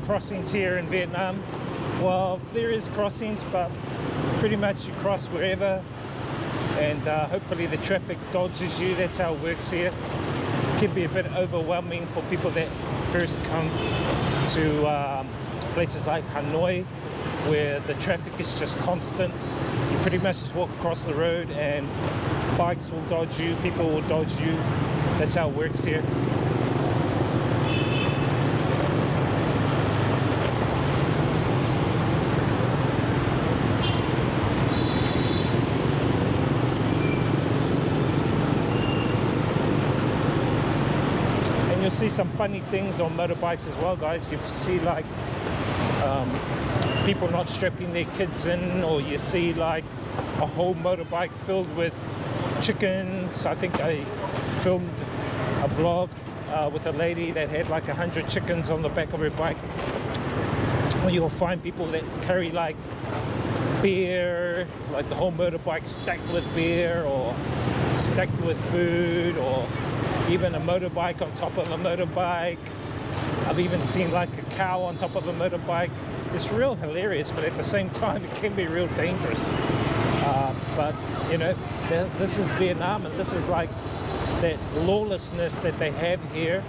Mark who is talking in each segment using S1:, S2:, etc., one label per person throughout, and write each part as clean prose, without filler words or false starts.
S1: crossings here in Vietnam. Well, there is crossings, but pretty much you cross wherever, and hopefully the traffic dodges you. That's how it works here. It can be a bit overwhelming for people that first come to places like Hanoi, where the traffic is just constant. You pretty much just walk across the road and bikes will dodge you, people will dodge you. That's how it works here. And you'll see some funny things on motorbikes as well, guys. You see like people not strapping their kids in, or you see like a whole motorbike filled with chickens. I think I filmed a vlog with a lady that had like 100 chickens on the back of her bike. Or you'll find people that carry like beer, like the whole motorbike stacked with beer or stacked with food, or even a motorbike on top of a motorbike. I've even seen like a cow on top of a motorbike. It's real hilarious, but at the same time it can be real dangerous. But you know, this is Vietnam, and this is like that lawlessness that they have here,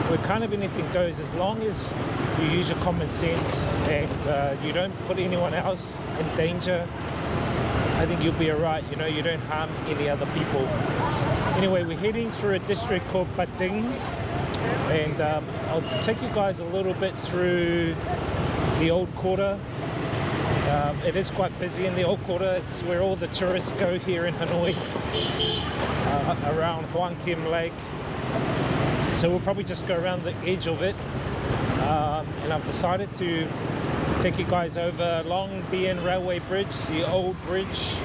S1: where kind of anything goes as long as you use your common sense and you don't put anyone else in danger. I think you'll be alright. You know, you don't harm any other people. Anyway, we're heading through a district called Ba Dinh, and I'll take you guys a little bit through the old quarter. It is quite busy in the old quarter. It's where all the tourists go here in Hanoi, around Hoang Kim Lake. So we'll probably just go around the edge of it, and I've decided to take you guys over Long Bien Railway Bridge, the old bridge.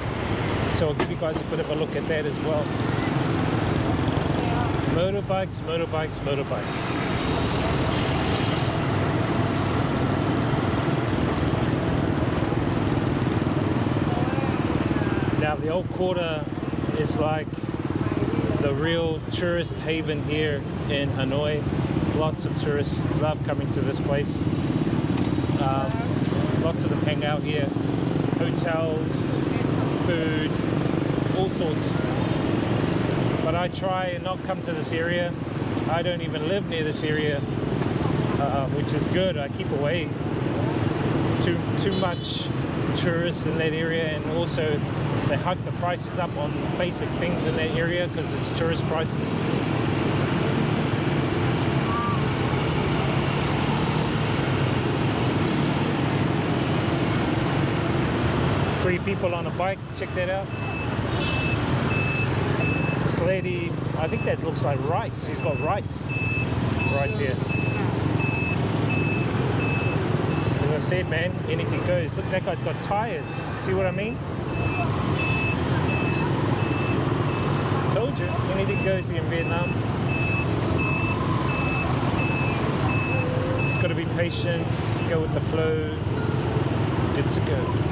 S1: So I'll give you guys a bit of a look at that as well. Motorbikes, motorbikes, motorbikes. Now the old quarter is like the real tourist haven here in Hanoi. Lots of tourists love coming to this place. Lots of them hang out here. Hotels, food, all sorts. But I try and not come to this area. I don't even live near this area, which is good. I keep away too much tourists in that area, and also they hike the prices up on basic things in that area because it's tourist prices. Three people on a bike, check that out. This lady, I think that looks like rice. She's got rice right there. As I said, man, anything goes. Look, that guy's got tires. See what I mean? Told you, anything goes here in Vietnam. Just got to be patient, go with the flow, good to go.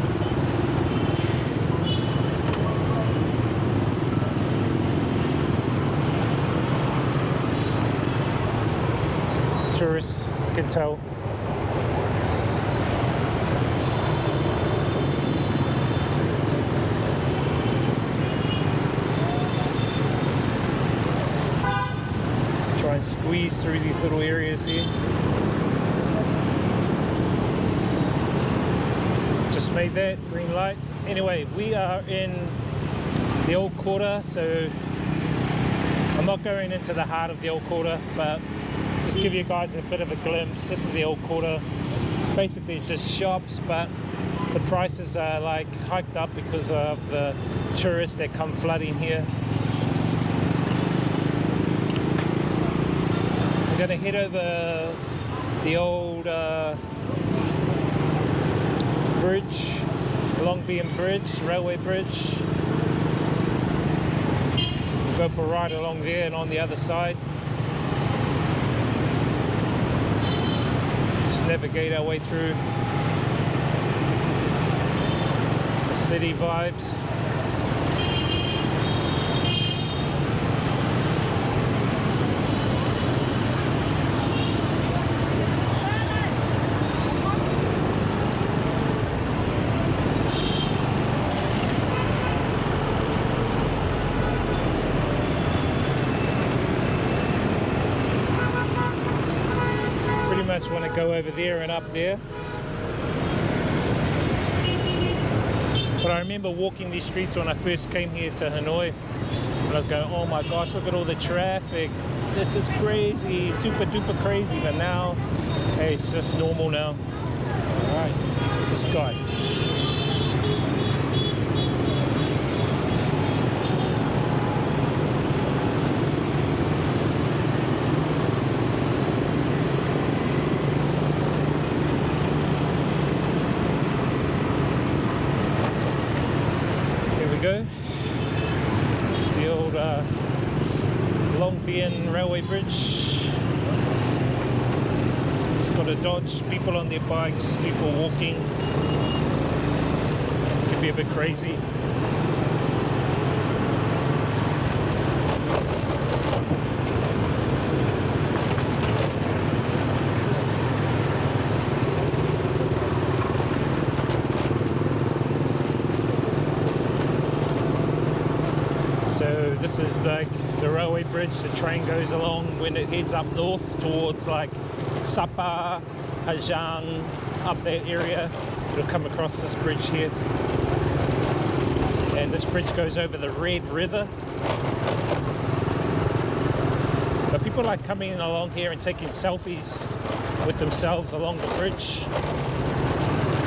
S1: Tourists, you can tell. Try and squeeze through these little areas here. Just made that green light. Anyway, we are in the old quarter, so I'm not going into the heart of the old quarter, but just give you guys a bit of a glimpse. This is the old quarter. Basically it's just shops, but the prices are like hiked up because of the tourists that come flooding here. I'm gonna head over the old bridge, Long Bien Bridge, railway bridge. We'll go for a ride along there and on the other side. Navigate our way through the city vibes. just want to go over there and up there. But I remember walking these streets when I first came here to Hanoi, and I was going, oh my gosh, look at all the traffic. This is crazy, super duper crazy. But now, hey, it's just normal now. All right, this guy. Go. It's the old Long Bien Railway Bridge. It's got to dodge people on their bikes, people walking. It can be a bit crazy. So this is like the railway bridge. The train goes along when it heads up north towards like Sapa, Hajang, up that area. It'll come across this bridge here. And this bridge goes over the Red River. But people like coming along here and taking selfies with themselves along the bridge.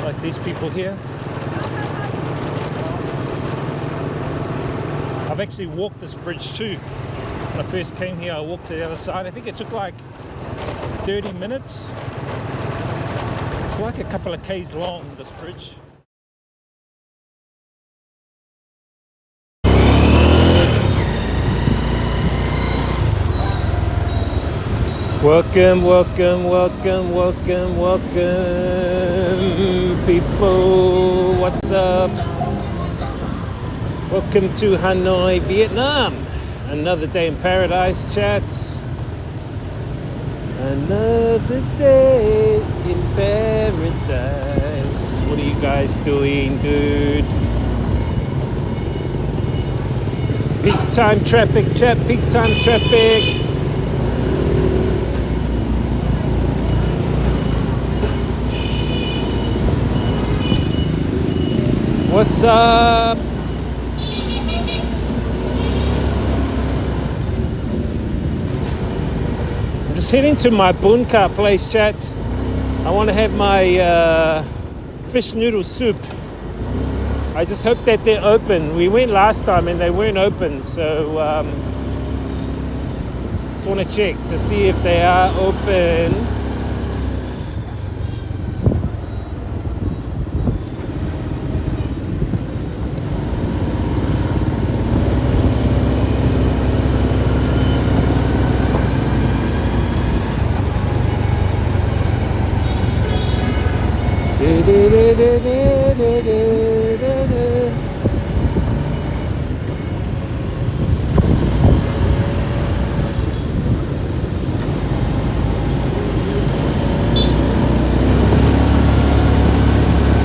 S1: Like these people here. I've actually walked this bridge too. When I first came here, I walked to the other side. I think it took like 30 minutes. It's like a couple of Ks long, this bridge. Welcome, welcome, welcome, welcome, welcome, people. What's up? Welcome to Hanoi, Vietnam. Another day in paradise, chat. Another day in paradise. What are you guys doing, dude? Peak time traffic, chat. Peak time traffic. What's up? Just heading to my bunka place, chat. I want to have my fish noodle soup. I just hope that they're open. We went last time and they weren't open, so just want to check to see if they are open.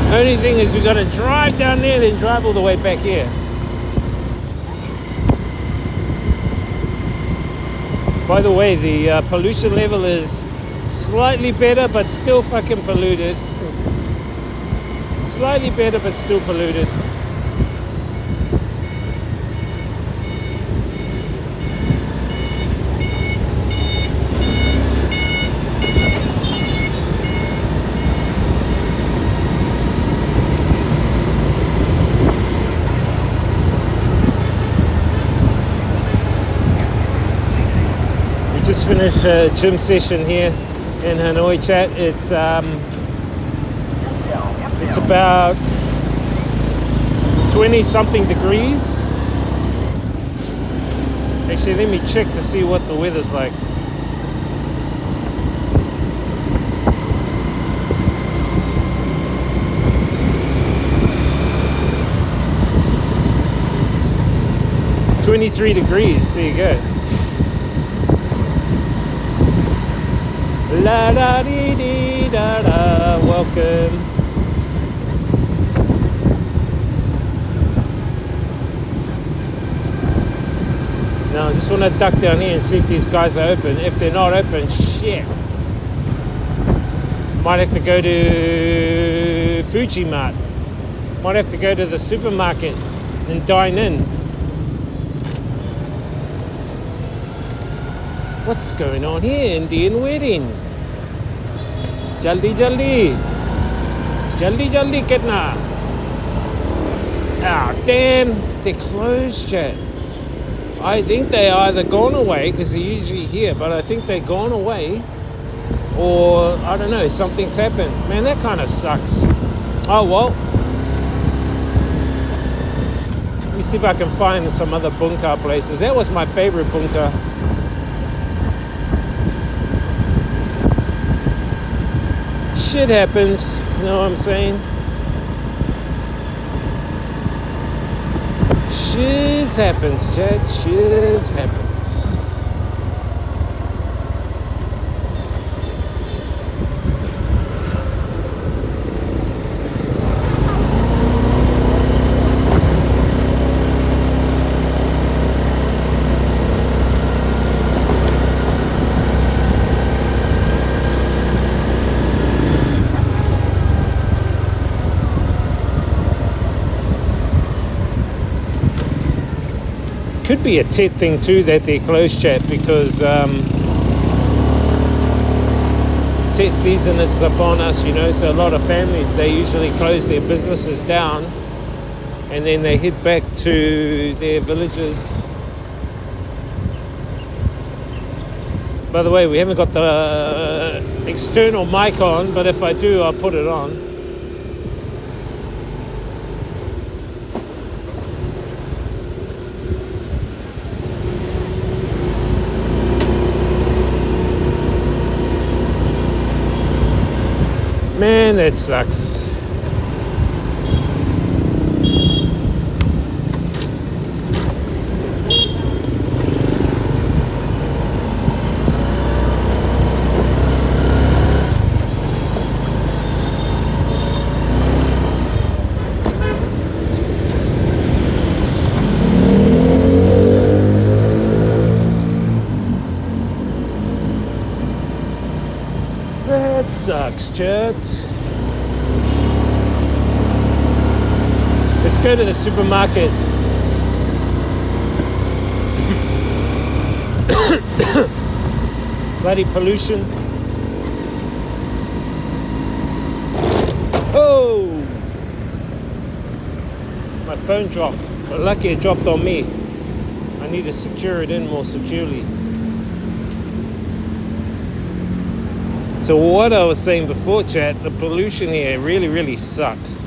S1: Only thing is we got to drive down there, then drive all the way back here. By the way, the pollution level is slightly better, but still fucking polluted. Slightly better, but still polluted. We just finished a gym session here in Hanoi, chat. It's about 20 something degrees. Actually, let me check to see what the weather's like. "23 degrees, there you go. La da dee dee da da, welcome. Now I just want to duck down here and see if these guys are open. If they're not open, shit.
S2: Might have to go to Fuji Mart. Might have to go to the supermarket and dine in. What's going on here? Indian wedding. Jaldi jaldi. Jaldi jaldi kitna. Ah, damn. They're closed, chat. I think they either gone away, because they're usually here, but I think they're gone away. Or, I don't know, something's happened. Man, that kind of sucks. Oh, well. Let me see if I can find some other bunker places. That was my favorite bunker. Shit happens, you know what I'm saying? Shiz happens, Chad. Shiz happens. Could be a Tet thing too that they're closed, chat, because Tet season is upon us, you know, so a lot of families, they usually close their businesses down and then they head back to their villages. By the way, we haven't got the external mic on, but if I do, I'll put it on. Man, that sucks. That sucks, chat. Let's go to the supermarket. Bloody pollution. Oh! My phone dropped. But lucky it dropped on me. I need to secure it in more securely. So what I was saying before, chat, the pollution here really, really sucks.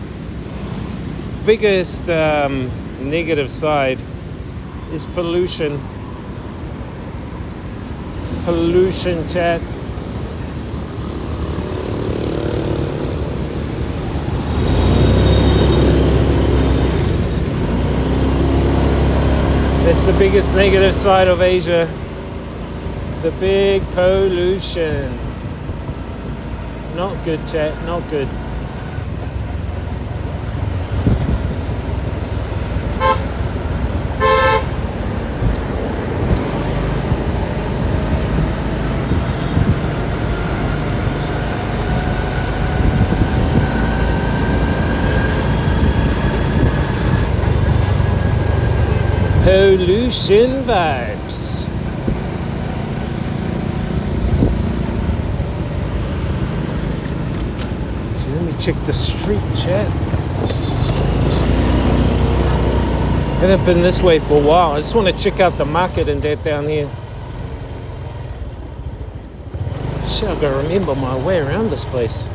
S2: Biggest negative side is pollution. Pollution, chat. That's the biggest negative side of Asia. The big pollution. Not good, chat, not good. Pollution vibes. So let me check the street, chat. Haven't been this way for a while. I just want to check out the market and that down here. Shit, I gotta remember my way around this place.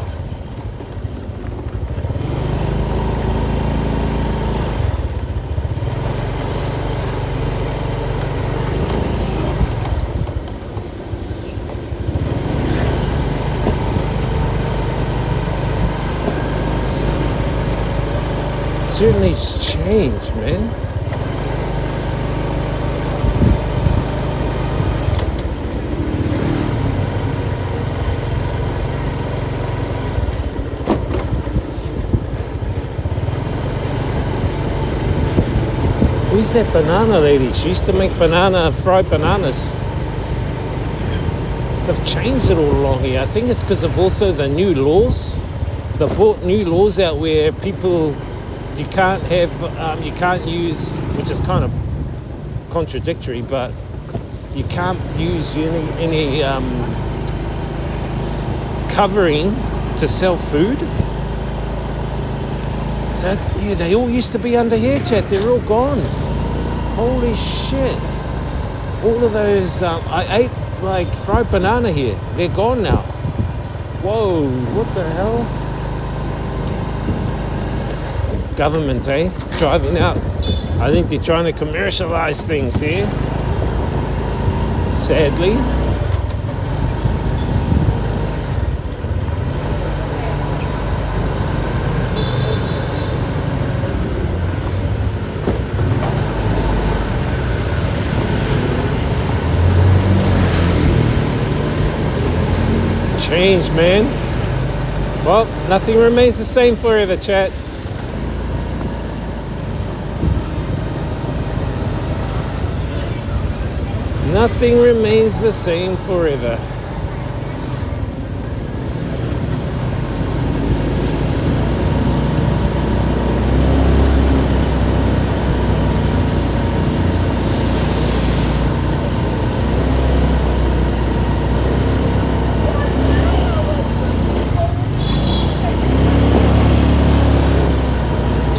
S2: Certainly it's changed, man. Who's that banana lady? She used to make fried bananas. They've changed it all along here. I think it's because of also the new laws. They've brought new laws out where people, you can't have, you can't use, which is kind of contradictory, but you can't use any covering to sell food. So yeah, they all used to be under here, chat. They're all gone. Holy shit! All of those. I ate like fried banana here. They're gone now. Whoa! What the hell? Government, eh? Driving out. I think they're trying to commercialize things here. Sadly. Change, man. Well, nothing remains the same forever, chat. Nothing remains the same forever.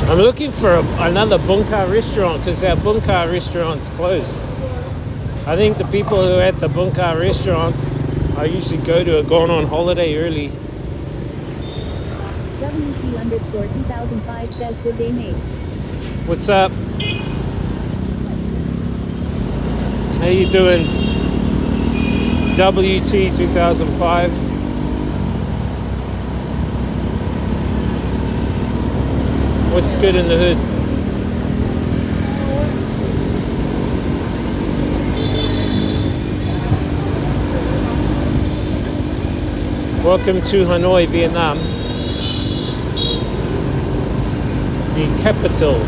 S2: I'm looking for another bunker restaurant because our bunker restaurant's closed. I think the people who are at the bunker restaurant I usually go to are gone on holiday early.
S3: WT_2005 says good day, mate.
S2: What's up? How you doing? WT 2005. What's good in the hood? Welcome to Hanoi, Vietnam. The capital.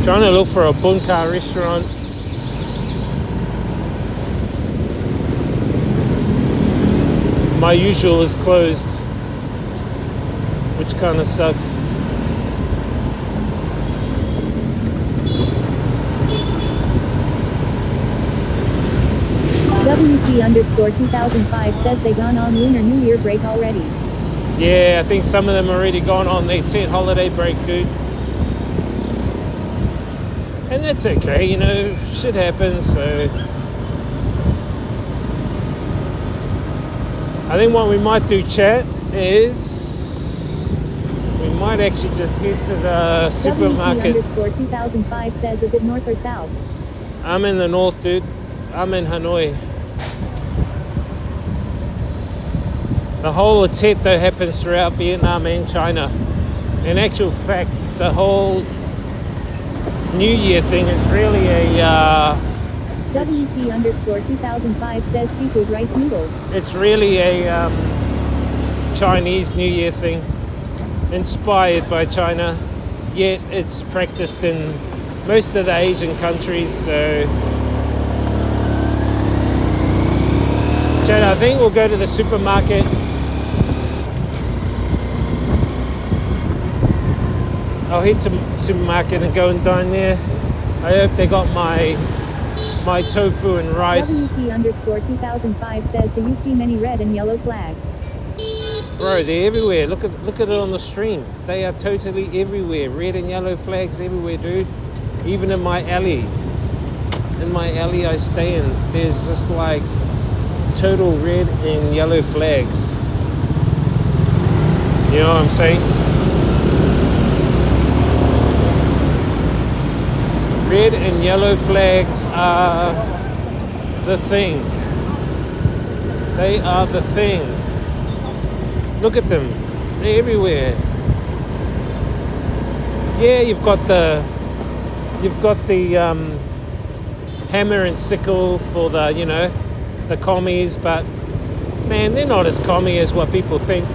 S2: Trying to look for a bunker restaurant. My usual is closed, which kind of sucks.
S3: WT_2005 says they gone on Lunar New Year break already.
S2: Yeah, I think some of them already gone on their 10th holiday break, dude. And that's okay, you know, shit happens, so. I think what we might do, chat, is we might actually just head to the supermarket.
S3: WT_2005 says is it north or south?
S2: I'm in the north, dude. I'm in Hanoi. The whole of Tet, though, happens throughout Vietnam and China. In actual fact, the whole New Year thing is really a...
S3: WT_2005 says seafood rice noodles.
S2: It's really a Chinese New Year thing, inspired by China, yet it's practiced in most of the Asian countries. So, Chad, I think we'll go to the supermarket. I'll head to the supermarket and go and dine there. I hope they got my tofu and rice.
S3: WT_2005 says, do you see many red and yellow flags?
S2: Bro, they're everywhere. Look at it on the stream. They are totally everywhere. Red and yellow flags everywhere, dude. Even in my alley. In my alley I stay in, there's just like total red and yellow flags. You know what I'm saying? Red and yellow flags are the thing. They are the thing. Look at them. They're everywhere. Yeah, you've got the hammer and sickle for the, you know, the commies, but Man, they're not as commie as what people think.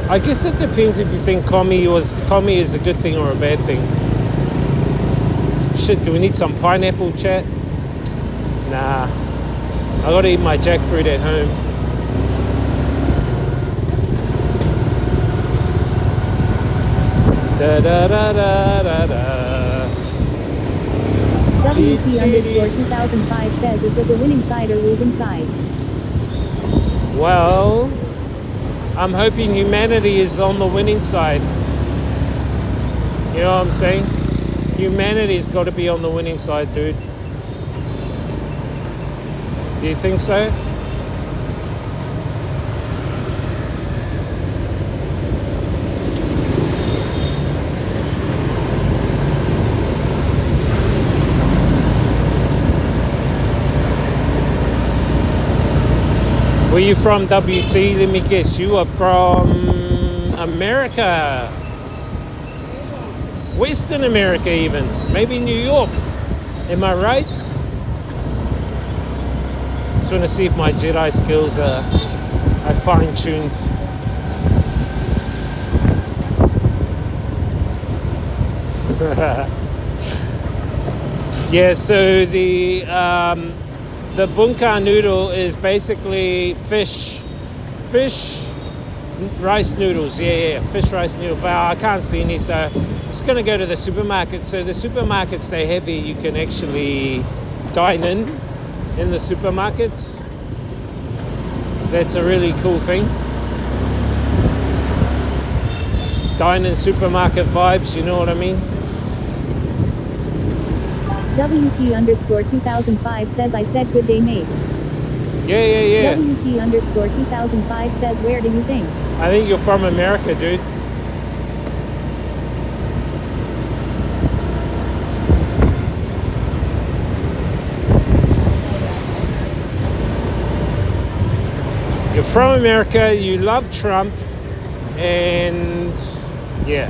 S2: I guess it depends if you think commie is a good thing or a bad thing. Shit, do we need some pineapple, chat? Nah. I gotta eat my jackfruit at home. Da da da da da da.
S3: WT_2005 says, is it the winning side or losing side?
S2: Well, I'm hoping humanity is on the winning side. You know what I'm saying? Humanity's got to be on the winning side, dude. Do you think so? Where you from, WT? Let me guess. You are from America. Western America even. Maybe New York. Am I right? Just want to see if my Jedi skills are fine-tuned. Yeah, so the bunka noodle is basically fish rice noodles. Yeah, fish rice noodle. But I can't see any, so I'm just gonna go to the supermarket. So the supermarkets, they're heavy. You can actually dine in the supermarkets. That's a really cool thing. Dine in supermarket vibes, you know what I mean?
S3: WT_2005 says, I said good day, mate.
S2: Yeah.
S3: WT_2005 says, where do you think?
S2: I think you're from America, dude. You're from America, you love Trump, and yeah.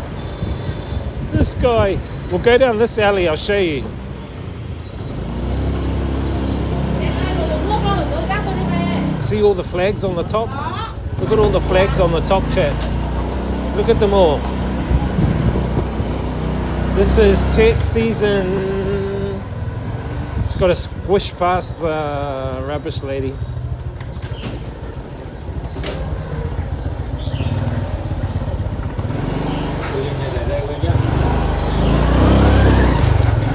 S2: This guy, we'll go down this alley, I'll show you. See all the flags on the top? Look at all the flags on the top, chat. Look at them all. This is Tet season. It's got to squish past the rubbish lady.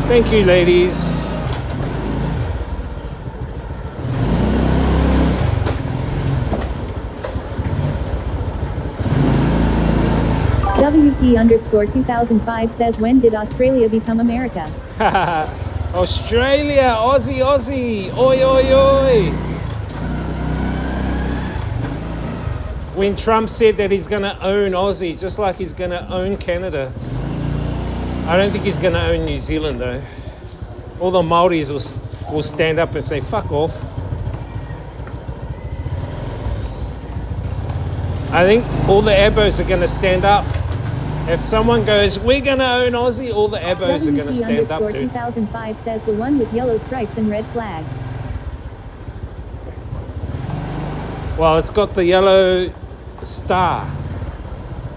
S2: Thank you, ladies.
S3: WT_2005 says, when did Australia become America?
S2: Australia, Aussie, oi, oi, oi. When Trump said that he's going to own Aussie, just like he's going to own Canada. I don't think he's going to own New Zealand, though. All the Māoris will stand up and say, fuck off. I think all the Abos are going to stand up. If someone goes, we're going to own Aussie, all the Abos are going to stand up, dude.
S3: WT_2005 says, the one with yellow stripes and red flag.
S2: Well, it's got the yellow star.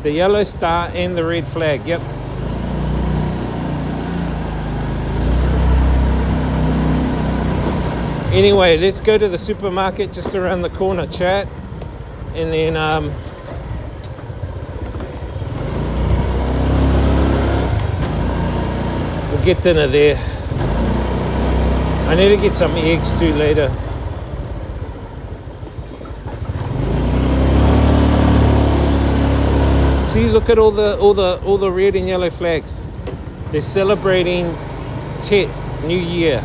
S2: The yellow star and the red flag, yep. Anyway, let's go to the supermarket just around the corner, chat. And then we'll get dinner there. I need to get some eggs too later. See, look at all the red and yellow flags. They're celebrating Tet New Year.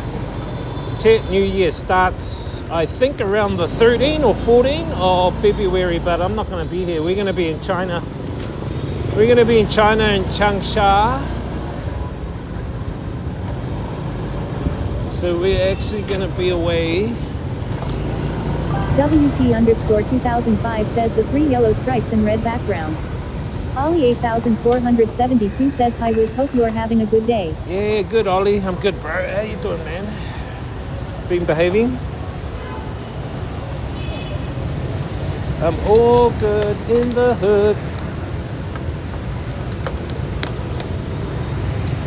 S2: Tet New Year starts, I think, around the 13 or 14 of February, but I'm not going to be here. We're going to be in China. We're going to be in China in Changsha. So we're actually going to be away.
S3: WT_2005 says, the three yellow stripes and red background. Ollie 8472 says hi Wiz, hope you are having a good day.
S2: Yeah, good, Ollie. I'm good, bro. How you doing, man? Been behaving? I'm all good in the hood.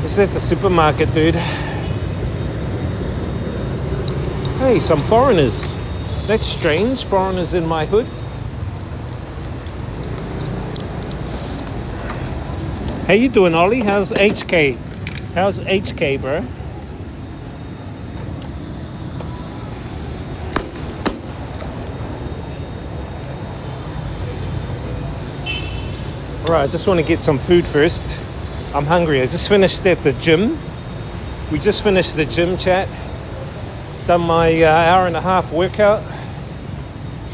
S2: It's at the supermarket, dude. Hey, some foreigners. That's strange, foreigners in my hood. How you doing, Ollie? How's HK? How's HK, bro? Alright, I just want to get some food first. I'm hungry. I just finished at the gym. We just finished the gym, chat. Done my hour and a half workout.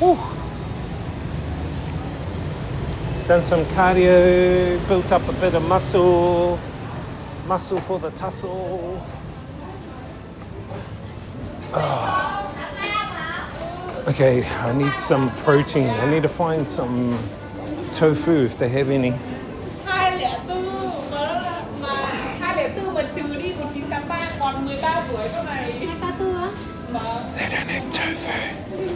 S2: Whew. Done some cardio, built up a bit of muscle for the tussle. Oh. Okay, I need some protein. I need to find some tofu if they have any.
S4: 204 mà trừ đi 1983 còn 13 tuổi con này.
S3: 234 á?
S4: Vâng.
S2: They don't have tofu.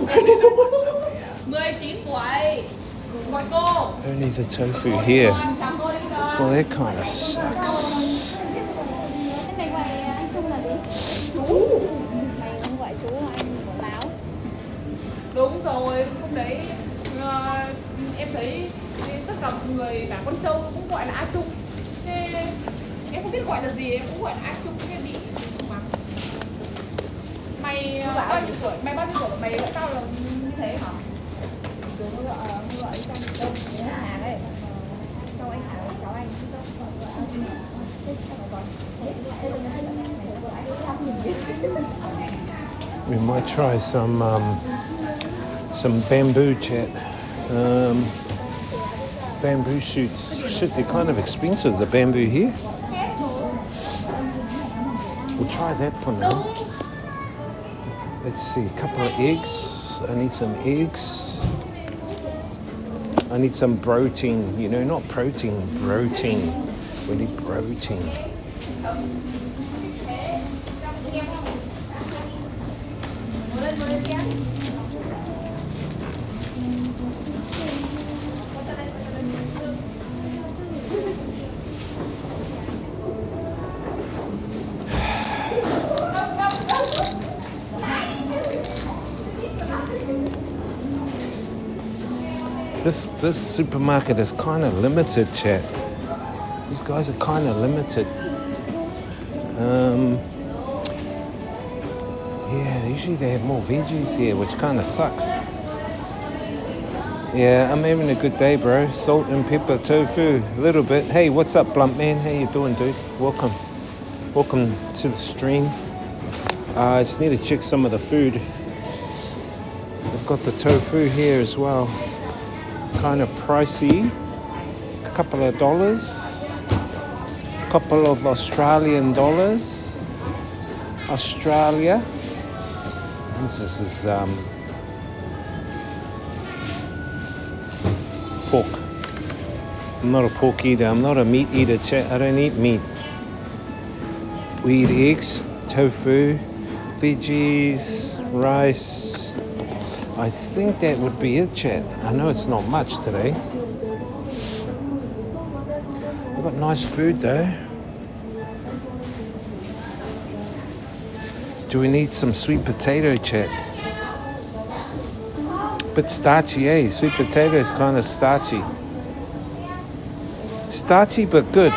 S2: Only the ones up here.
S4: 19 tuổi. Mời cô.
S2: Only the tofu here.
S4: Chào cô đi con.
S2: Well, that kind of sucks.
S5: Thế mày gọi anh Trung là gì?
S4: Chú.
S5: Mày không gọi chú mà anh gọi Láo.
S4: Đúng rồi, lúc đấy em thấy tất cả mọi người cả con trâu cũng gọi là A Trung. Thế em không biết gọi là gì, em cũng gọi là A Trung, cái bị mà. Mày bao nhiêu tuổi? Mày bao nhiêu tuổi? Mày gọi tao là như thế hả?
S5: Chú gọi trong đông cái Hà đấy. Sau anh Hà cháu anh gọi anh Trung. Thế sao mà gọi? Thế là mày gọi anh Trung mình.
S2: We might try some bamboo, chat. Bamboo shoots. Shit, they're kind of expensive, the bamboo here. We'll try that for now. Let's see, a couple of eggs. I need some eggs. I need some protein, you know, not protein, protein. We need protein. This supermarket is kind of limited, chat. These guys are kind of limited. Yeah, usually they have more veggies here, which kind of sucks. Yeah, I'm having a good day, bro. Salt and pepper tofu, a little bit. Hey, what's up, Blunt Man? How you doing, dude? Welcome. Welcome to the stream. I just need to check some of the food. They've got the tofu here as well. Kind of pricey. A couple of dollars. A couple of Australian dollars. Australia. This is pork. I'm not a pork eater. I'm not a meat eater, chat. I don't eat meat. We eat eggs, tofu, veggies, rice. I think that would be it, chat. I know it's not much today. We've got nice food though. Do we need some sweet potato, chat? Bit starchy, eh? Sweet potato is kind of starchy. Starchy but good.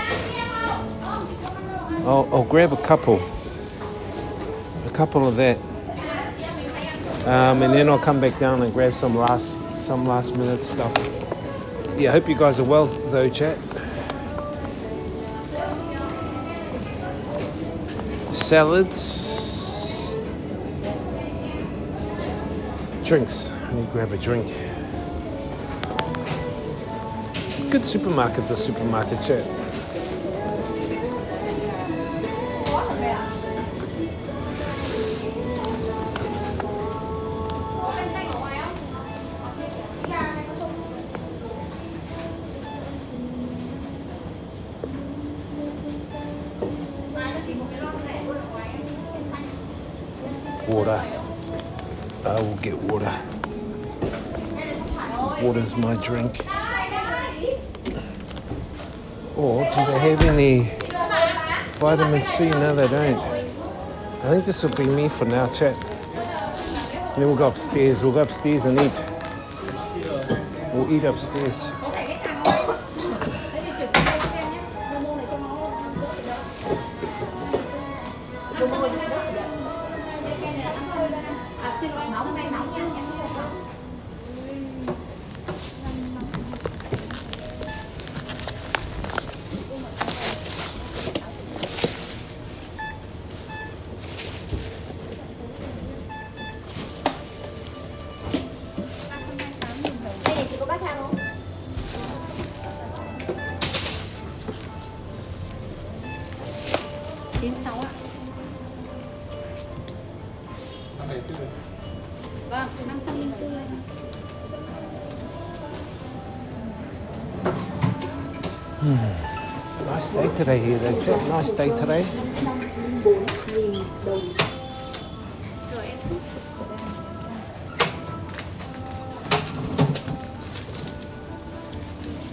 S2: I'll grab a couple of that. And then I'll come back down and grab some last minute stuff. Yeah, I hope you guys are well though, chat. Salads. Drinks. Let me grab a drink. Good supermarket, the supermarket, chat. Water. I will get water. Water's my drink. Or do they have any vitamin C? No, they don't. I think this will be me for now, chat. And then we'll go upstairs. We'll go upstairs and eat. We'll eat upstairs.
S5: Có thể cái thằng thôi. Thế thì chuyển qua đây xem nhé. Momo này cho nó đỡ chị đâu. Momo thì đỡ chị đâu. Cái này là nó hơi lên. À xin lỗi, nóng đây nóng nha. Đây này chị có bát than không? Chín sáu ạ. Vâng, 504 anh.
S2: Nice day today here, though, chat. Nice day today.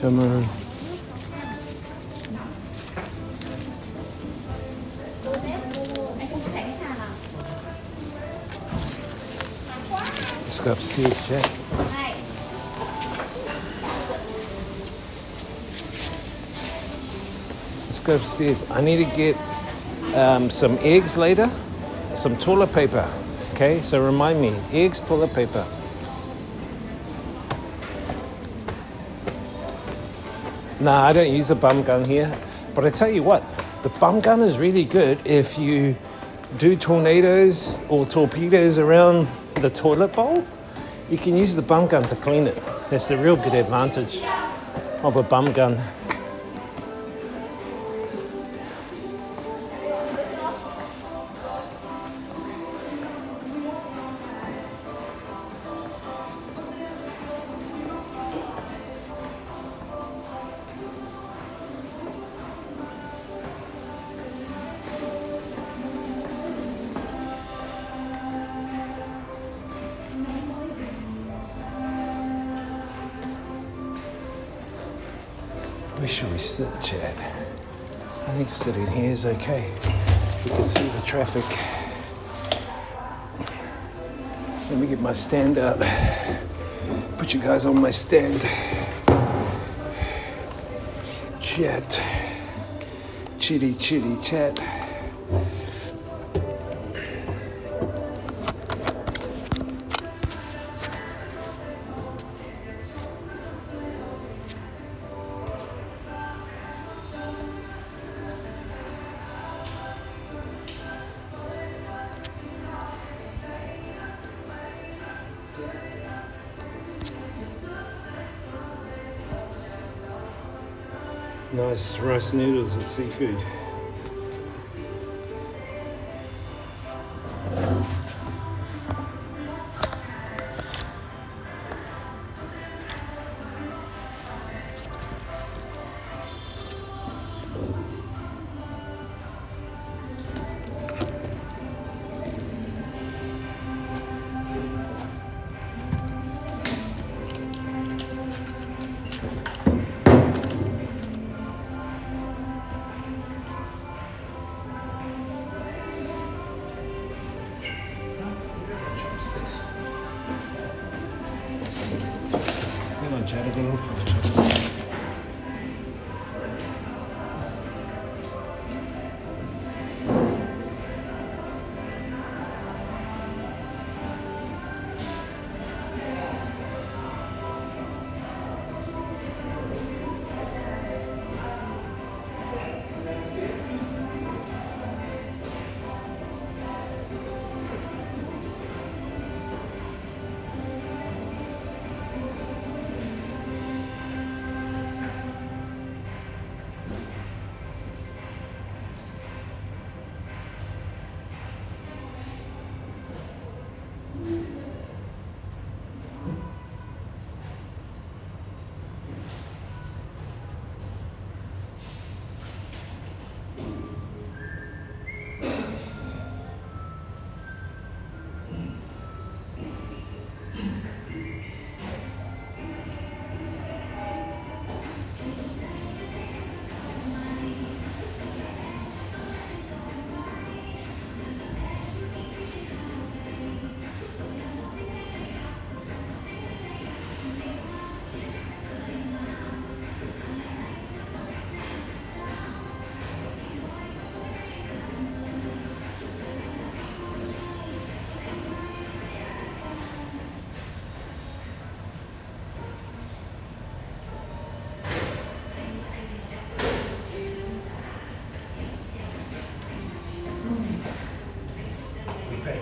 S2: Come on.
S5: Anh không thích cái thằng nào?
S2: Let's go upstairs, chat.
S5: Này.
S2: Let's go upstairs. I need to get some eggs later, some toilet paper. Okay, so remind me, eggs, toilet paper. Nah, I don't use a bum gun here. But I tell you what, the bum gun is really good if you do tornadoes or torpedoes around the toilet bowl. You can use the bum gun to clean it. That's the real good advantage of a bum gun. Where should we sit, Chad? I think sitting here is okay. We can see the traffic. Let me get my stand out. Put you guys on my stand. Chat. Chitty chitty chat. Nice roast noodles and seafood. Hang on, Chad, I gotta look for the chopsticks.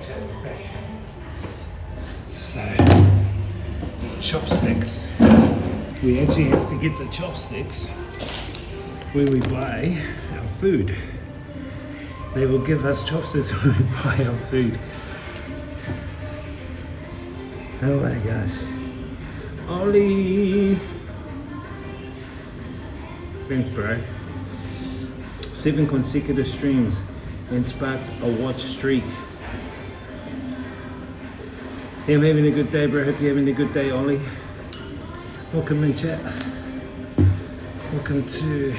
S2: So, chopsticks. We actually have to get the chopsticks when we buy our food. They will give us chopsticks when we buy our food. Oh my gosh. Ollie! Thanks, bro. 7 consecutive streams and sparked a watch streak. Yeah, I'm having a good day, bro. Hope you're having a good day, Ollie. Welcome in, chat. Welcome to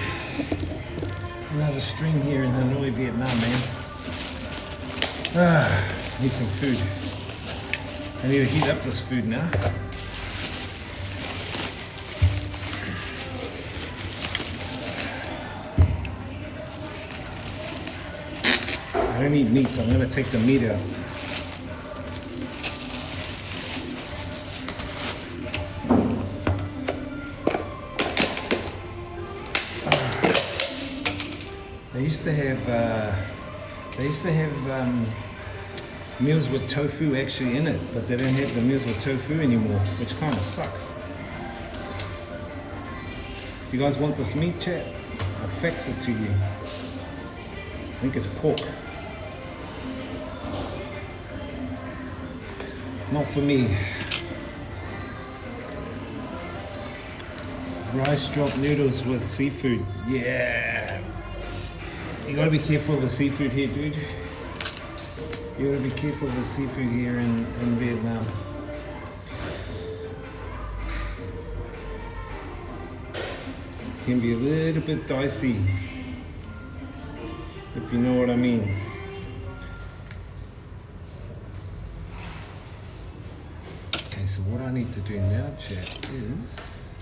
S2: another stream here in Hanoi, Vietnam, man. Need some food. I need to heat up this food now. I don't eat meat, so I'm gonna take the meat out. They used to have meals with tofu actually in it, but they don't have the meals with tofu anymore, which kind of sucks. You guys want this meat, chat? I'll fax it to you. I think it's pork. Not for me. Rice drop noodles with seafood. Yeah. You gotta be careful of the seafood here, dude. You gotta be careful of the seafood here in Vietnam. Can be a little bit dicey, if you know what I mean. Okay, so what I need to do now, chat, is...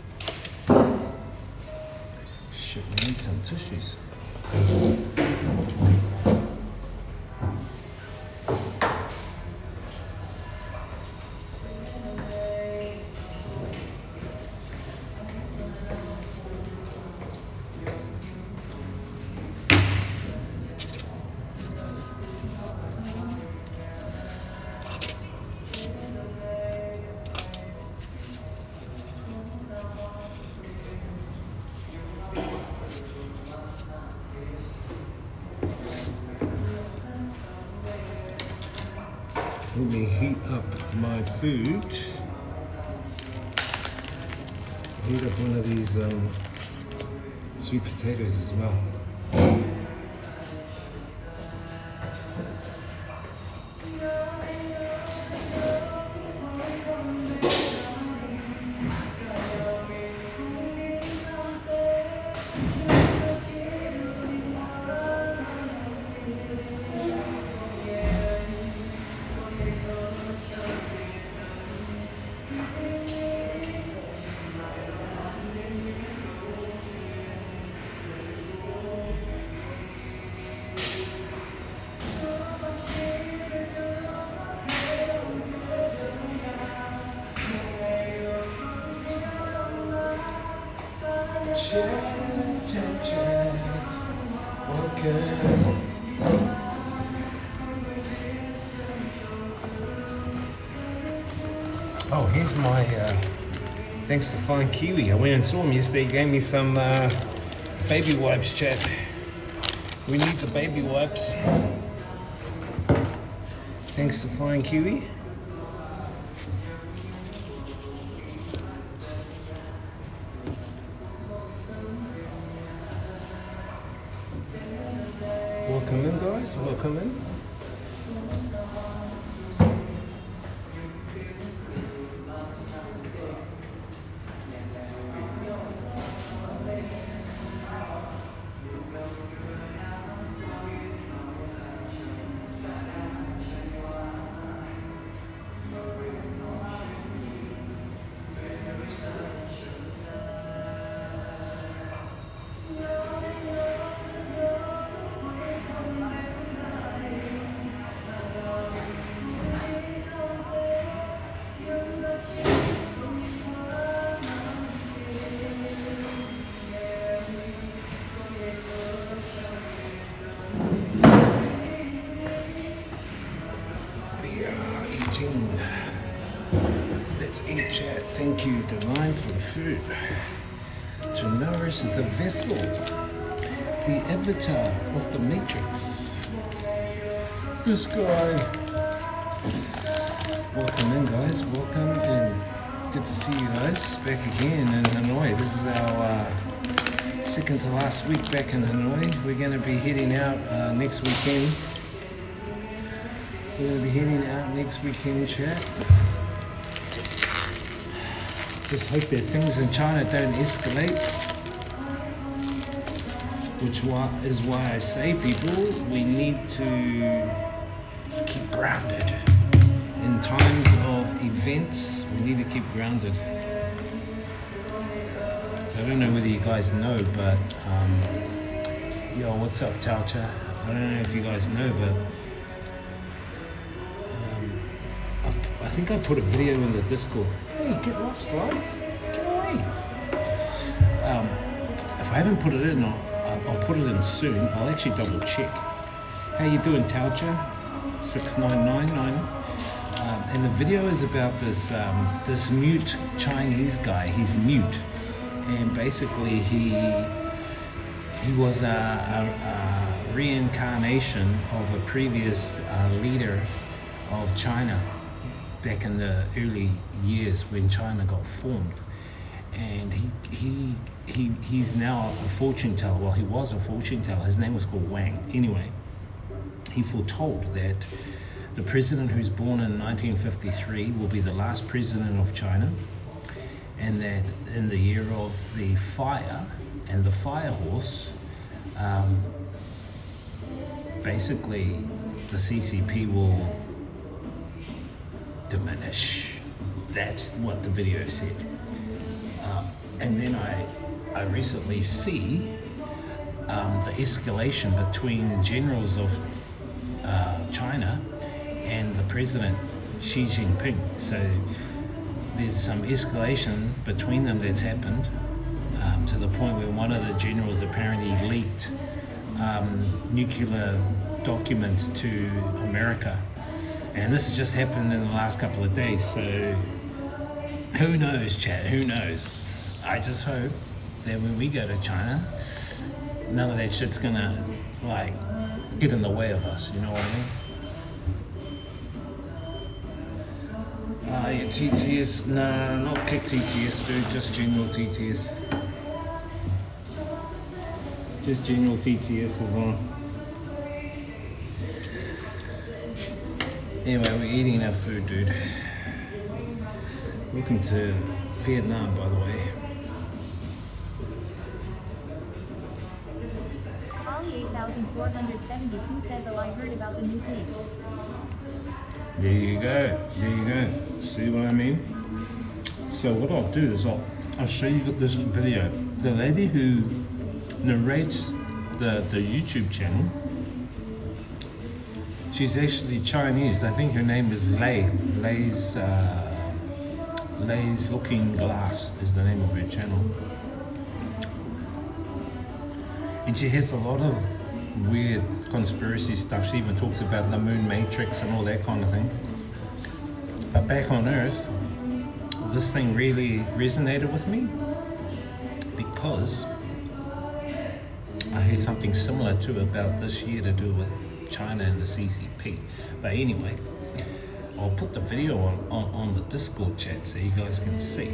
S2: Shit, we need some tissues. Let me heat up my food. Heat up one of these sweet potatoes as well. Oh, here's my, thanks to Fine Kiwi. I went and saw him yesterday. He gave me some baby wipes, chat. We need the baby wipes. Thanks to Fine Kiwi. Welcome in, guys. Welcome in. thank you, Divine, for the food. To nourish the vessel, the avatar of the Matrix. This guy. Welcome in, guys. Welcome in. Good to see you guys back again in Hanoi. This is our second to last week back in Hanoi. We're going to be heading out next weekend. We're going to be heading out next weekend, chat. Just hope that things in China don't escalate. Which is why I say, people, we need to keep grounded. In times of events, we need to keep grounded. So I don't know whether you guys know, but yo, what's up, Taucha? I don't know if you guys know, but I think I put a video in the Discord. Hey, get lost, fly. Get away. If I haven't put it in, I'll put it in soon. I'll actually double check. How you doing, Taucha? 6999. And the video is about this mute Chinese guy. He's mute, and basically he was a reincarnation of a previous leader of China back in the early years when China got formed. And he's now a fortune teller. Well, he was a fortune teller. His name was called Wang. Anyway, he foretold that the president who's born in 1953 will be the last president of China, and that in the year of the fire and the fire horse, basically the CCP will diminish. That's what the video said. And then I recently see the escalation between generals of China and the president Xi Jinping. So there's some escalation between them that's happened to the point where one of the generals apparently leaked nuclear documents to America. And this has just happened in the last couple of days, so who knows, chat, who knows? I just hope that when we go to China, none of that shit's gonna, like, get in the way of us, you know what I mean? Yeah, TTS, no, not kick TTS, dude, just general TTS. Just general TTS is on. Anyway, we're eating our food, dude. Welcome to Vietnam, by the way.
S3: Ollie 8472 says, oh, I heard about the new thing.
S2: There you go. There you go. See what I mean? So what I'll do is I'll show you this video. The lady who narrates the YouTube channel, she's actually Chinese. I think her name is Lei. Lei's Looking Glass is the name of her channel. And she has a lot of weird conspiracy stuff. She even talks about the moon matrix and all that kind of thing. But back on Earth, this thing really resonated with me because I heard something similar to about this year to do with China and the CCP. But anyway, I'll put the video on the Discord chat so you guys can see.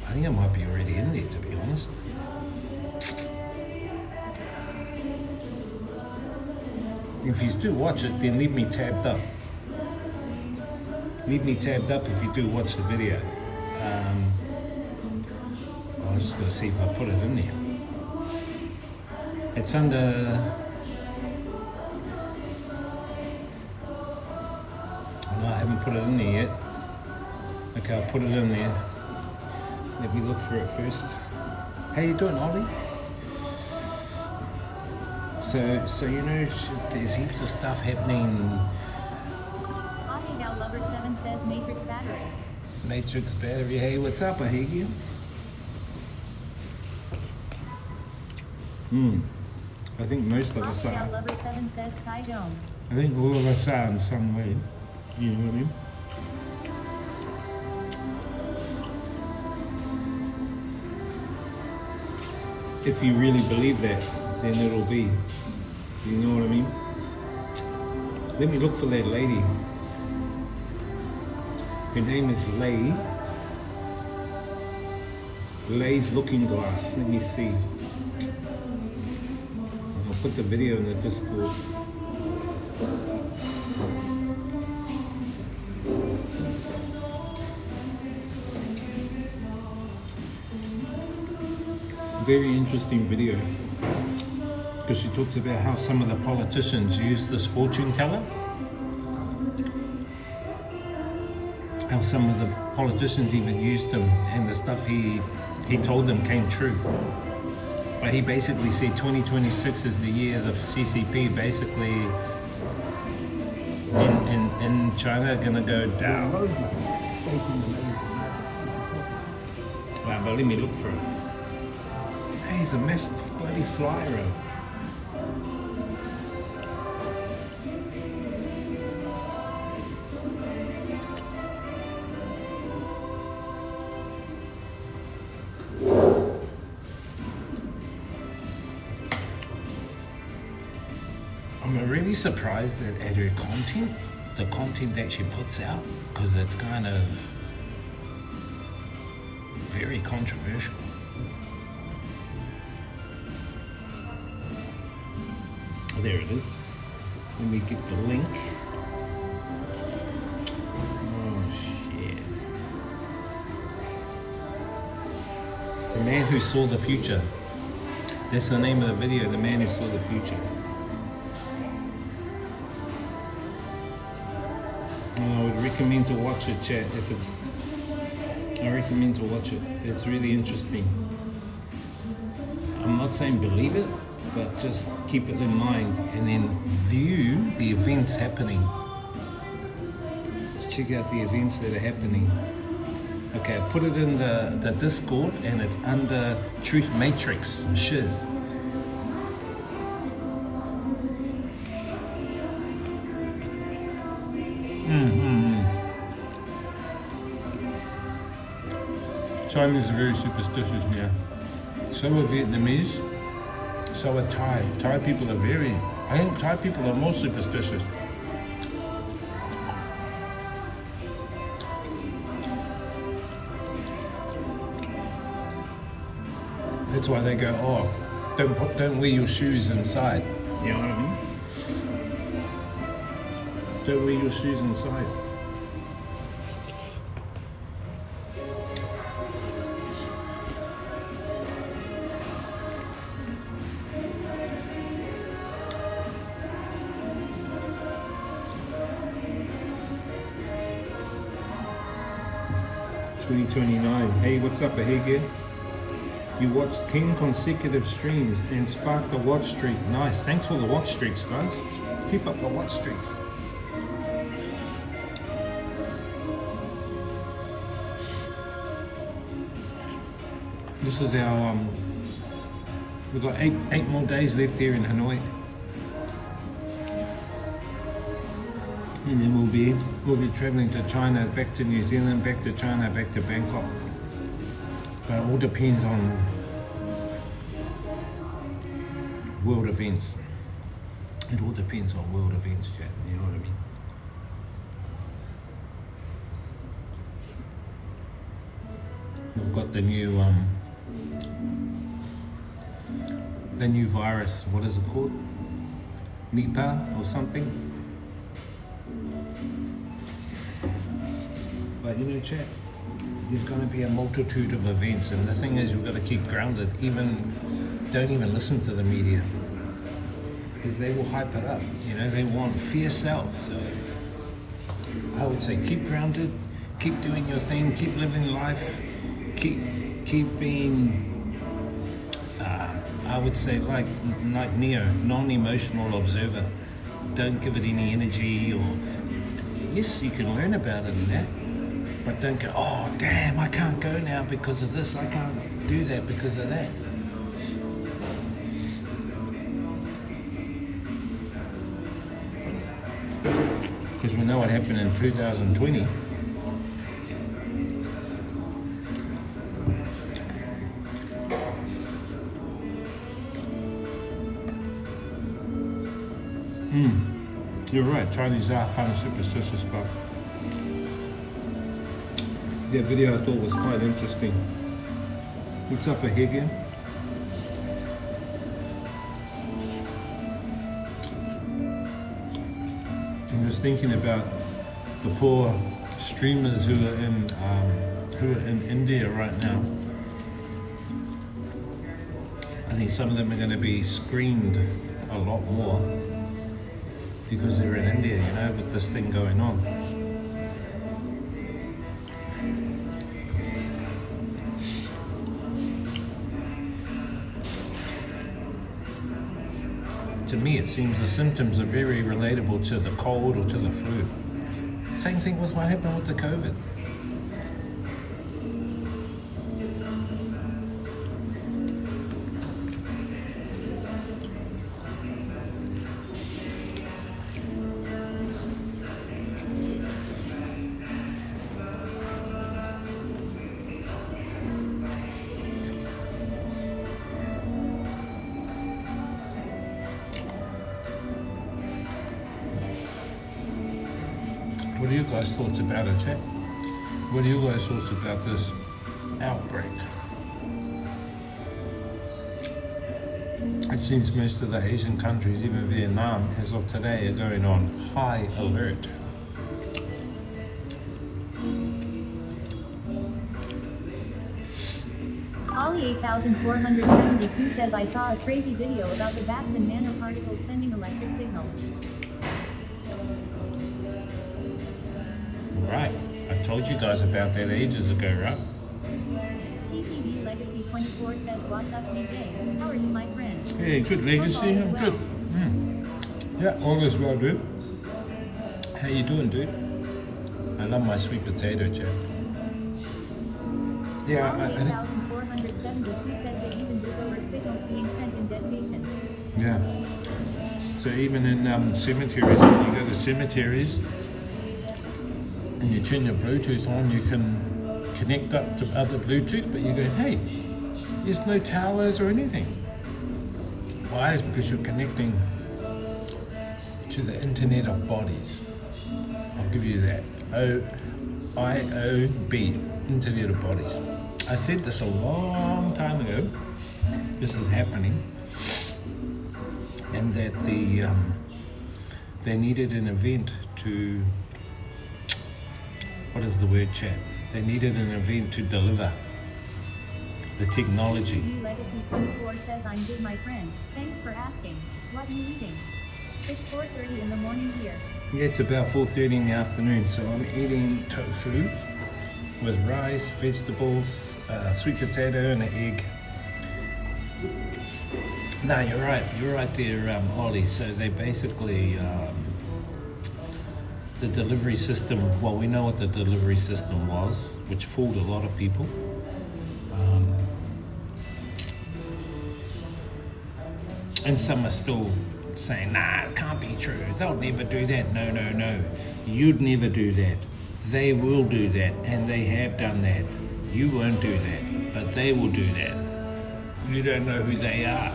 S2: I think I might be already in there, to be honest. If you do watch it, then leave me tabbed up. Leave me tabbed up if you do watch the video. I was just going to see if I put it in there. It's under... No, I haven't put it in there yet. Okay, I'll put it in there. Let me look for it first. How you doing, Ollie? So you know, there's heaps of stuff happening.
S3: Ollie now Lover 7 says Matrix battery.
S2: Matrix battery. Hey, what's up, Ahegi? I think most of us
S3: Ollie now
S2: are.
S3: Lover 7 says Sky Dome.
S2: I think all of us are in some way. You know what I mean? if you really believe that, then it'll be. Do you know what I mean? Let me look for that lady. Her name is Lay. Lay's Looking Glass. Let me see. I'll put the video in the Discord. Very interesting video, because she talks about how some of the politicians use this fortune teller. How some of the politicians even used him, and the stuff he told them came true. But he basically said 2026 is the year the CCP basically in China are gonna go down. Wow, but let me look for it. Hey, he's a massive bloody flyer. I'm really surprised at her content, the content that she puts out, because it's kind of very controversial. There it is. Let me get the link. Oh shit. The Man Who Saw the Future. That's the name of the video, The Man Who Saw the Future. I would recommend to watch it, chat, if it's... I recommend to watch it. It's really interesting. I'm not saying believe it, but just keep it in mind and then view the events happening. Check out the events that are happening. Okay, I put it in the Discord, and it's under Truth Matrix. Shiz. China's very superstitious now. So are Vietnamese, so are Thai. Thai people are very, I think Thai people are more superstitious. That's why they go, oh, don't wear your shoes inside. You know what I mean? Don't wear your shoes inside. Hey, what's up, Ahege? You watched 10 consecutive streams and sparked a watch streak. Nice. Thanks for the watch streaks, guys. Keep up the watch streaks. This is our we've got eight more days left here in Hanoi. And then we'll be traveling to China, back to New Zealand, back to China, back to Bangkok. But it all depends on world events. It all depends on world events, chat. You know what I mean? We've got the new virus. What is it called? Nipah or something? But you know, chat, there's going to be a multitude of events, and the thing is, we've got to keep grounded. Don't even listen to the media, because they will hype it up. You know, they want fear sells. So I would say keep grounded, keep doing your thing, keep living life, keep being. I would say like Neo, non-emotional observer. Don't give it any energy, or yes, you can learn about it and that. But don't go, oh damn, I can't go now because of this, I can't do that because of that. Because we know what happened in 2020. You're right, Chinese are kind of superstitious, but their video I thought was quite interesting. What's up here again? I'm just thinking about the poor streamers who are in India right now. I think some of them are going to be screened a lot more because they're in India, you know, with this thing going on. To me, it seems the symptoms are very relatable to the cold or to the flu. Same thing with what happened with the COVID. What are you guys' thoughts about it, chat? What are you guys' thoughts about this outbreak? It seems most of the Asian countries, even Vietnam, as of today, are going on high alert.
S3: Ollie 8472 says I saw a crazy video about the bats and nanoparticles sending electric signals.
S2: Right, I told you guys about that ages ago, right?
S3: TTV Legacy 24 says what's up DJ? How are you my friend?
S2: Hey, good Legacy, I'm good. Yeah, all is well, dude. How you doing, dude? I love my sweet potato, Jack. Yeah, I think...
S3: 8472 says they even discover signals being sent in dead patients.
S2: Yeah. So even in cemeteries, when you go to cemeteries and you turn your Bluetooth on, you can connect up to other Bluetooth, but you go, hey, there's no towers or anything. Why? It's because you're connecting to the Internet of Bodies. I'll give you that. IOB, Internet of Bodies. I said this a long time ago. This is happening, and that they needed an event to. What is the word, chat? They needed an event to deliver the technology.
S3: TTV Legacy 24 says I'm good my friend. Thanks for asking. What are you eating? It's 4:30 in the morning here.
S2: Yeah, it's about 4:30 in the afternoon, so I'm eating tofu with rice, vegetables, sweet potato, and an egg. No, you're right there, Ollie. So they basically, the delivery system, well, we know what the delivery system was, which fooled a lot of people. And some are still saying, nah, it can't be true. They'll never do that. No. You'd never do that. They will do that, and they have done that. You won't do that, but they will do that. You don't know who they are.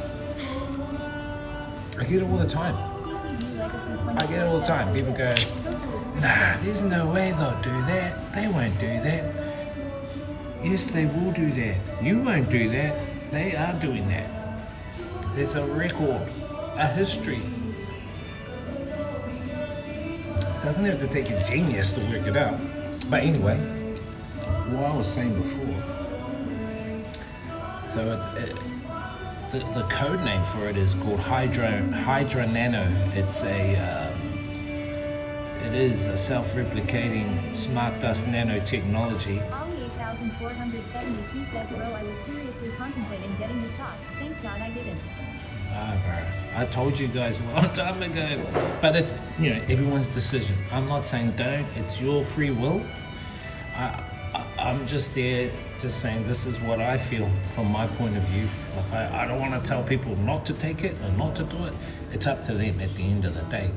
S2: I get it all the time. People go, nah, there's no way they'll do that. They won't do that. Yes, they will do that. You won't do that. They are doing that. There's a record, a history. Doesn't have to take a genius to work it out. But anyway, what I was saying before, so the code name for it is called Hydra Nano. It is a self-replicating smart dust nanotechnology.
S3: Ollie 8472 says bro I was seriously contemplating getting the shot. Thank God I didn't.
S2: Bro, I told you guys a long time ago, but it's, everyone's decision. I'm not saying don't, it's your free will. I'm just there, just saying this is what I feel from my point of view. Like I don't want to tell people not to take it or not to do it. It's up to them at the end of the day.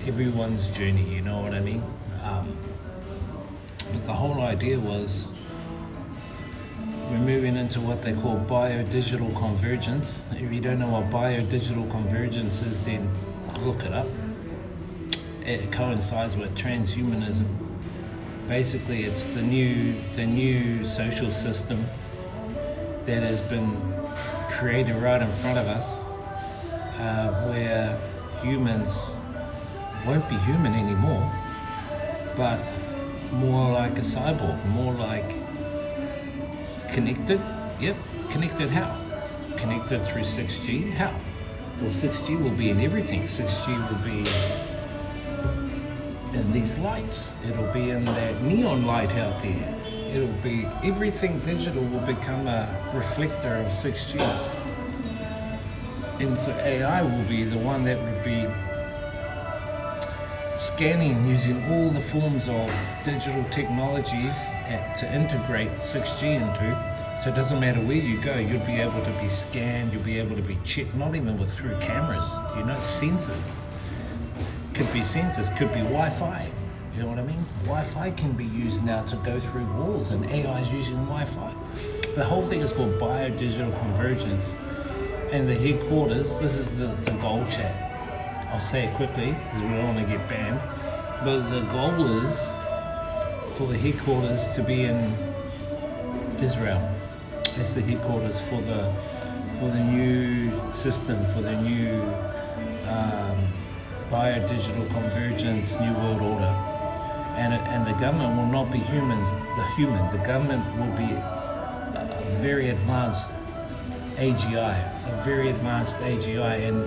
S2: Everyone's journey, you know what I mean? But the whole idea was we're moving into what they call biodigital convergence. If you don't know what biodigital convergence is, then look it up. it coincides with transhumanism. Basically, it's the new social system that has been created right in front of us, where humans won't be human anymore, but more like a cyborg, more like connected. Yep, connected how? Connected through 6G? How? Well, 6G will be in everything. 6G will be in these lights. It'll be in that neon light out there. It'll be, everything digital will become a reflector of 6G. And so AI will be the one that would be scanning using all the forms of digital technologies to integrate 6G into. So it doesn't matter where you go, you'll be able to be scanned, you'll be able to be checked, not even with through cameras, you know, sensors. Could be sensors, could be Wi-Fi, you know what I mean? Wi-Fi can be used now to go through walls, and AI is using Wi-Fi. The whole thing is called biodigital convergence. And the headquarters, this is the goal chat. I'll say it quickly, because we don't want to get banned. But the goal is for the headquarters to be in Israel. That's the headquarters for the new system, for the new biodigital convergence, new world order. And the government will not be humans. The government will be a very advanced AGI, and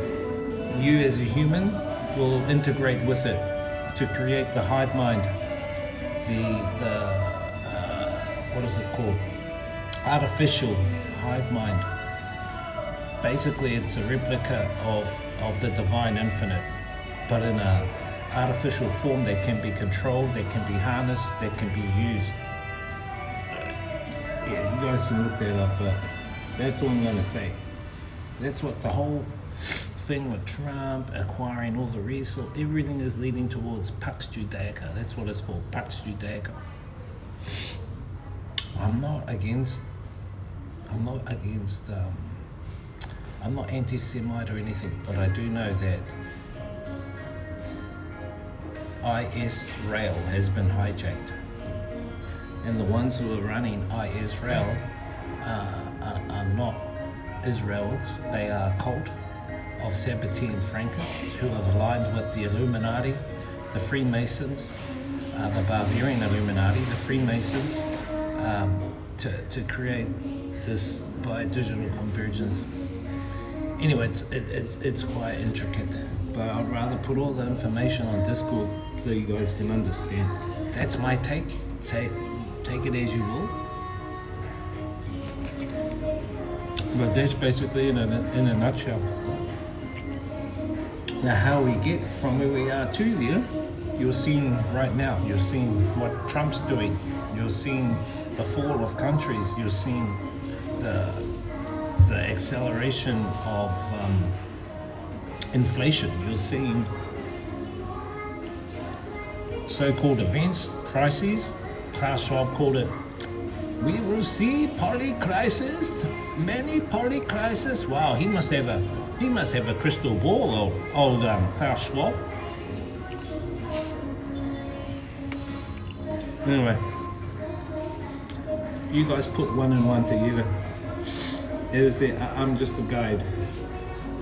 S2: you as a human will integrate with it to create the hive mind, what is it called? Artificial hive mind. Basically, it's a replica of the divine infinite, but in a artificial form that can be controlled, that can be harnessed, that can be used. Yeah, you guys can look that up, but that's all I'm going to say. That's what the whole thing with Trump acquiring all the resources, everything is leading towards Pax Judaica. That's what it's called, Pax Judaica. I'm not anti-Semite or anything, but I do know that IRL has been hijacked, and the ones who are running IRL are not Israels. They are a cult of Sabbatean Frankists who have aligned with the Illuminati, the Freemasons, the Bavarian Illuminati, the Freemasons, to create this biodigital convergence. Anyway, it's quite intricate, but I'd rather put all the information on Discord so you guys can understand. That's my take. Take it as you will. But that's basically in a nutshell. Now, how we get from where we are to there, you're seeing right now. You're seeing what Trump's doing. You're seeing the fall of countries. You're seeing the acceleration of inflation. You're seeing so-called events, crises. Klaus Schwab called it, we will see polycrisis, many polycrisis. Wow, he must have a crystal ball, old Klaus Schwab. Anyway, you guys put one and one together. I'm just a guide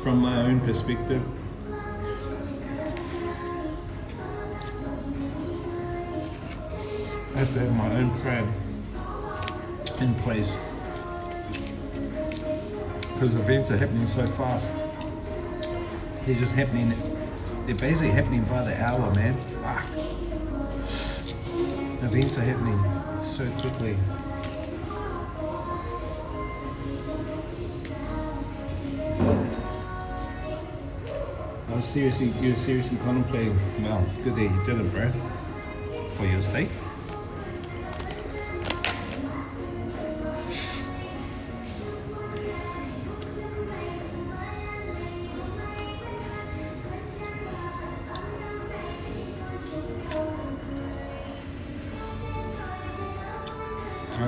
S2: from my own perspective. I have to have my own plan in place because events are happening so fast. They're just happening. They're basically happening by the hour, man. Fuck. Events are happening so quickly. You're seriously contemplating. Well, good that you did it, bro. For your sake.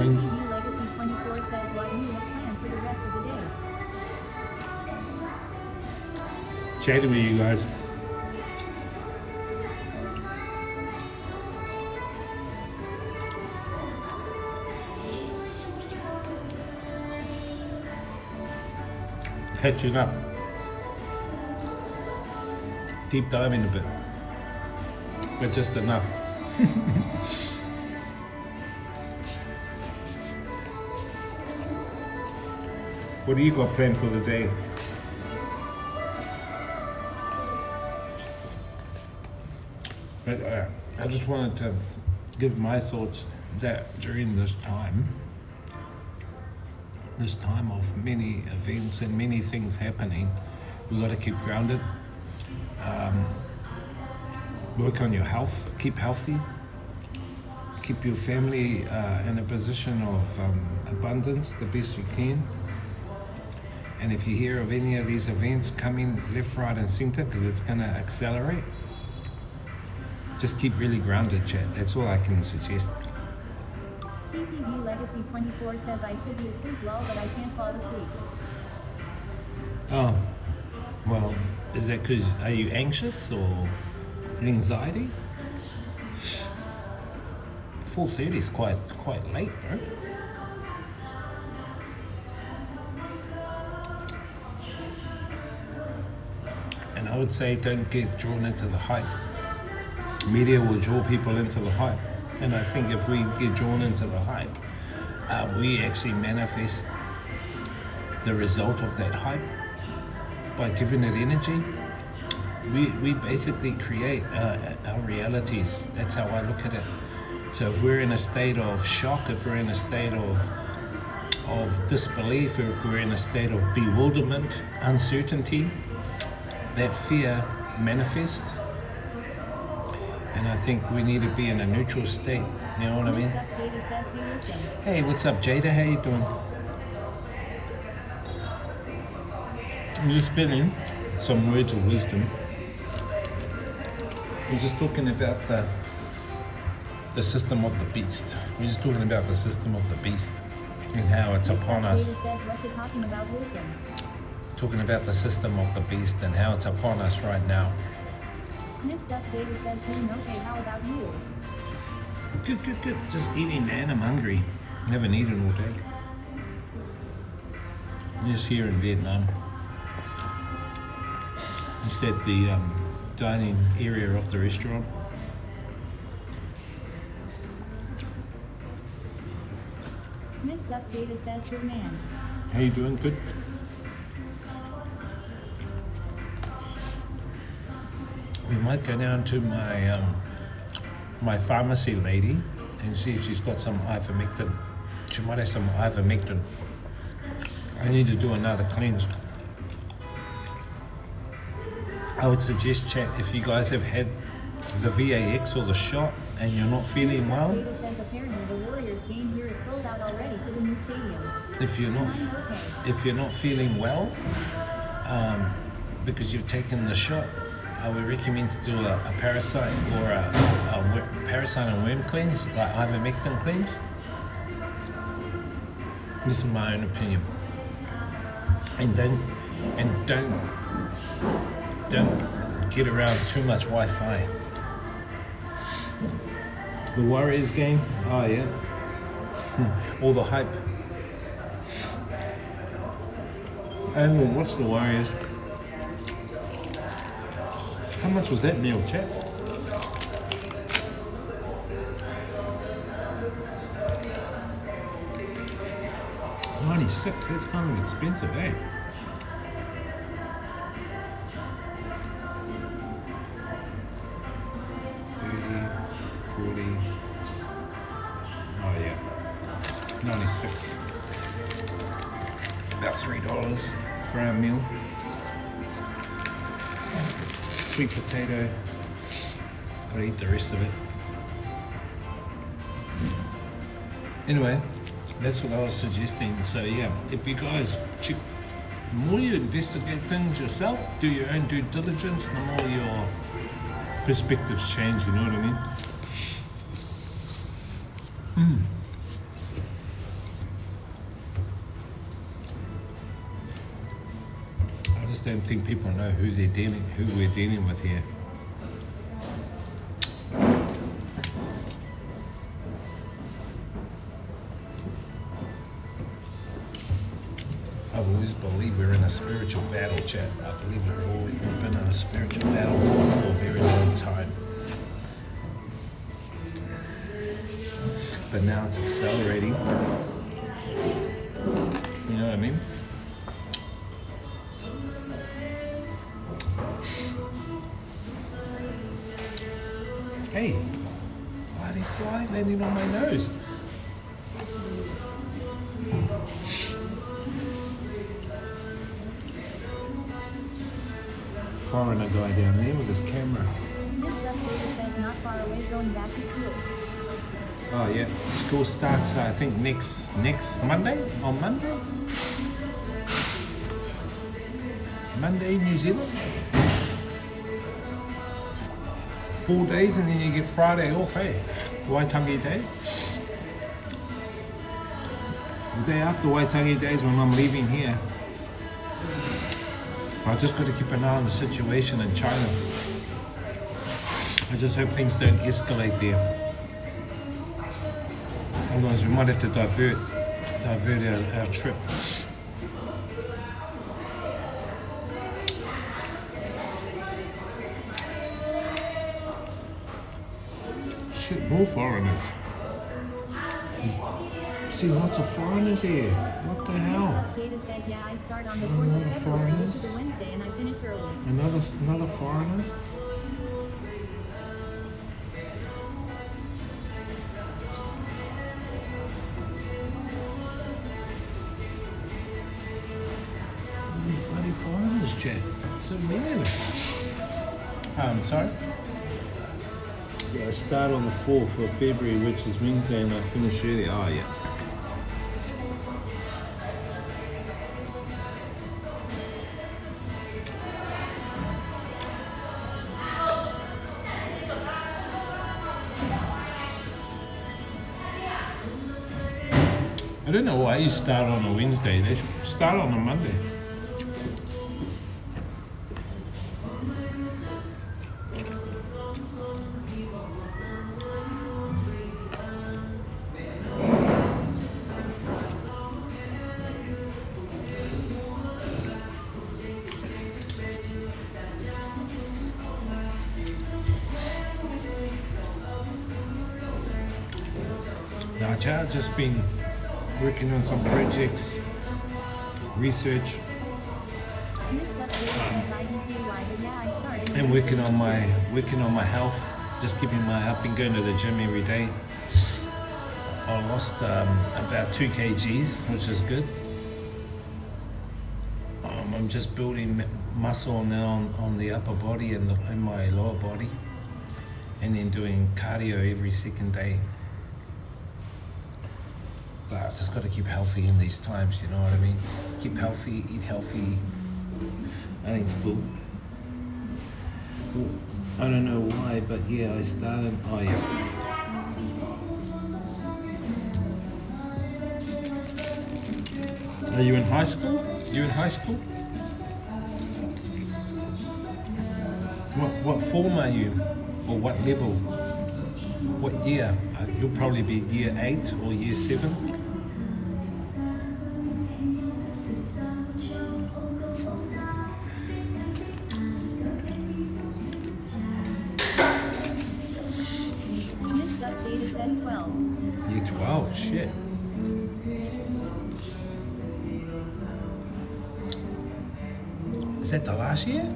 S3: Legacy 24 says, why do you have plans for the rest of the day?
S2: Chatting with you guys. catching up. Deep diving a bit, but just enough. What do you got planned for the day? But I just wanted to give my thoughts that during this time of many events and many things happening, we got to keep grounded, work on your health, keep healthy, keep your family in a position of abundance the best you can. And if you hear of any of these events coming left, right and center, because it's going to accelerate, just keep really grounded, chat. That's all I can suggest.
S3: TTV Legacy 24 says I should be asleep well, but I can't fall asleep.
S2: Oh, well, is that because, are you anxious or anxiety? 4:30 is quite late, bro. And I would say don't get drawn into the hype. Media will draw people into the hype. And I think if we get drawn into the hype, we actually manifest the result of that hype by giving it energy. We basically create our realities. That's how I look at it. So if we're in a state of shock, if we're in a state of disbelief, or if we're in a state of bewilderment, uncertainty, that fear manifests. And I think we need to be in a neutral state. You know what I mean? Hey, what's up, Jada? How you doing? I'm just spinning some words of wisdom. We're just talking about the system of the beast. We're just talking about the system of the beast and how it's upon us. Talking about the system of the beast and how it's upon us right now.
S3: Miss Duck David says doing okay, how about you?
S2: Good. Just eating, man. I'm hungry. I haven't eaten all day. Just here in Vietnam. Just at the dining area of the restaurant.
S3: Miss Duck David says good man.
S2: How you doing? Good? We might go down to my pharmacy lady and see if she's got some ivermectin. She might have some ivermectin. I need to do another cleanse. I would suggest, chat, if you guys have had the VAX or the shot and you're not feeling well,
S3: David says apparently the Warriors game here is sold out already to the new stadium.
S2: if you're not feeling well, because you've taken the shot, I would recommend to do a parasite or a parasite and worm cleanse, like ivermectin cleanse. This is my own opinion. And don't get around too much Wi-Fi. The Warriors game, oh yeah, all the hype. I haven't watched the Warriors. How much was that meal, chat? $96, that's kind of expensive, eh? $30, $40. Oh yeah. 96. About $3 for our meal. Sweet potato. I'll eat the rest of it. Anyway, that's what I was suggesting. So yeah, if you guys check, the more you investigate things yourself, do your own due diligence, the more your perspectives change, you know what I mean? I just don't think people know who we're dealing with here. I've always believed believe we're in a spiritual battle, chat. I believe we've been in a spiritual battle for a very long time. But now it's accelerating. You know what I mean? Hey, why are they fly landing on my nose? Foreigner guy down there with his camera.
S3: This update says not far away going back to school.
S2: Oh yeah, school starts I think next Monday, on Monday? Monday, New Zealand. 4 days and then you get Friday off, eh? Waitangi Day. The day after Waitangi Day is when I'm leaving here. I just got to keep an eye on the situation in China. I just hope things don't escalate there. Otherwise we might have to divert our trip. Shit, more foreigners. See lots of foreigners here. What the hell?
S3: Data says, yeah, I start on the 4th of February, which is a Wednesday, and I finish early.
S2: Another foreigner? These bloody foreigners, Jack. So many of them. Sorry? Yeah, I start on the 4th of February, which is Wednesday, and I finish early. Oh, yeah. I don't know why you start on a Wednesday. They should start on a Monday. Now, I've just been working on some projects, research,
S3: This update says IDKY, but yeah, I started.
S2: and working on my health. Just keeping I've been going to the gym every day. I lost about 2 kgs, which is good. I'm just building muscle now on the upper body and my lower body, and then doing cardio every second day. But I just got to keep healthy in these times, you know what I mean? Keep healthy, eat healthy. I think it's cool. Well, I don't know why, but yeah, I started. Oh yeah. Are you in high school? You in high school? What form are you? Or what level? What year? You'll probably be year 8 or year 7.
S3: This update says 12.
S2: Year 12, shit. Is that the last year?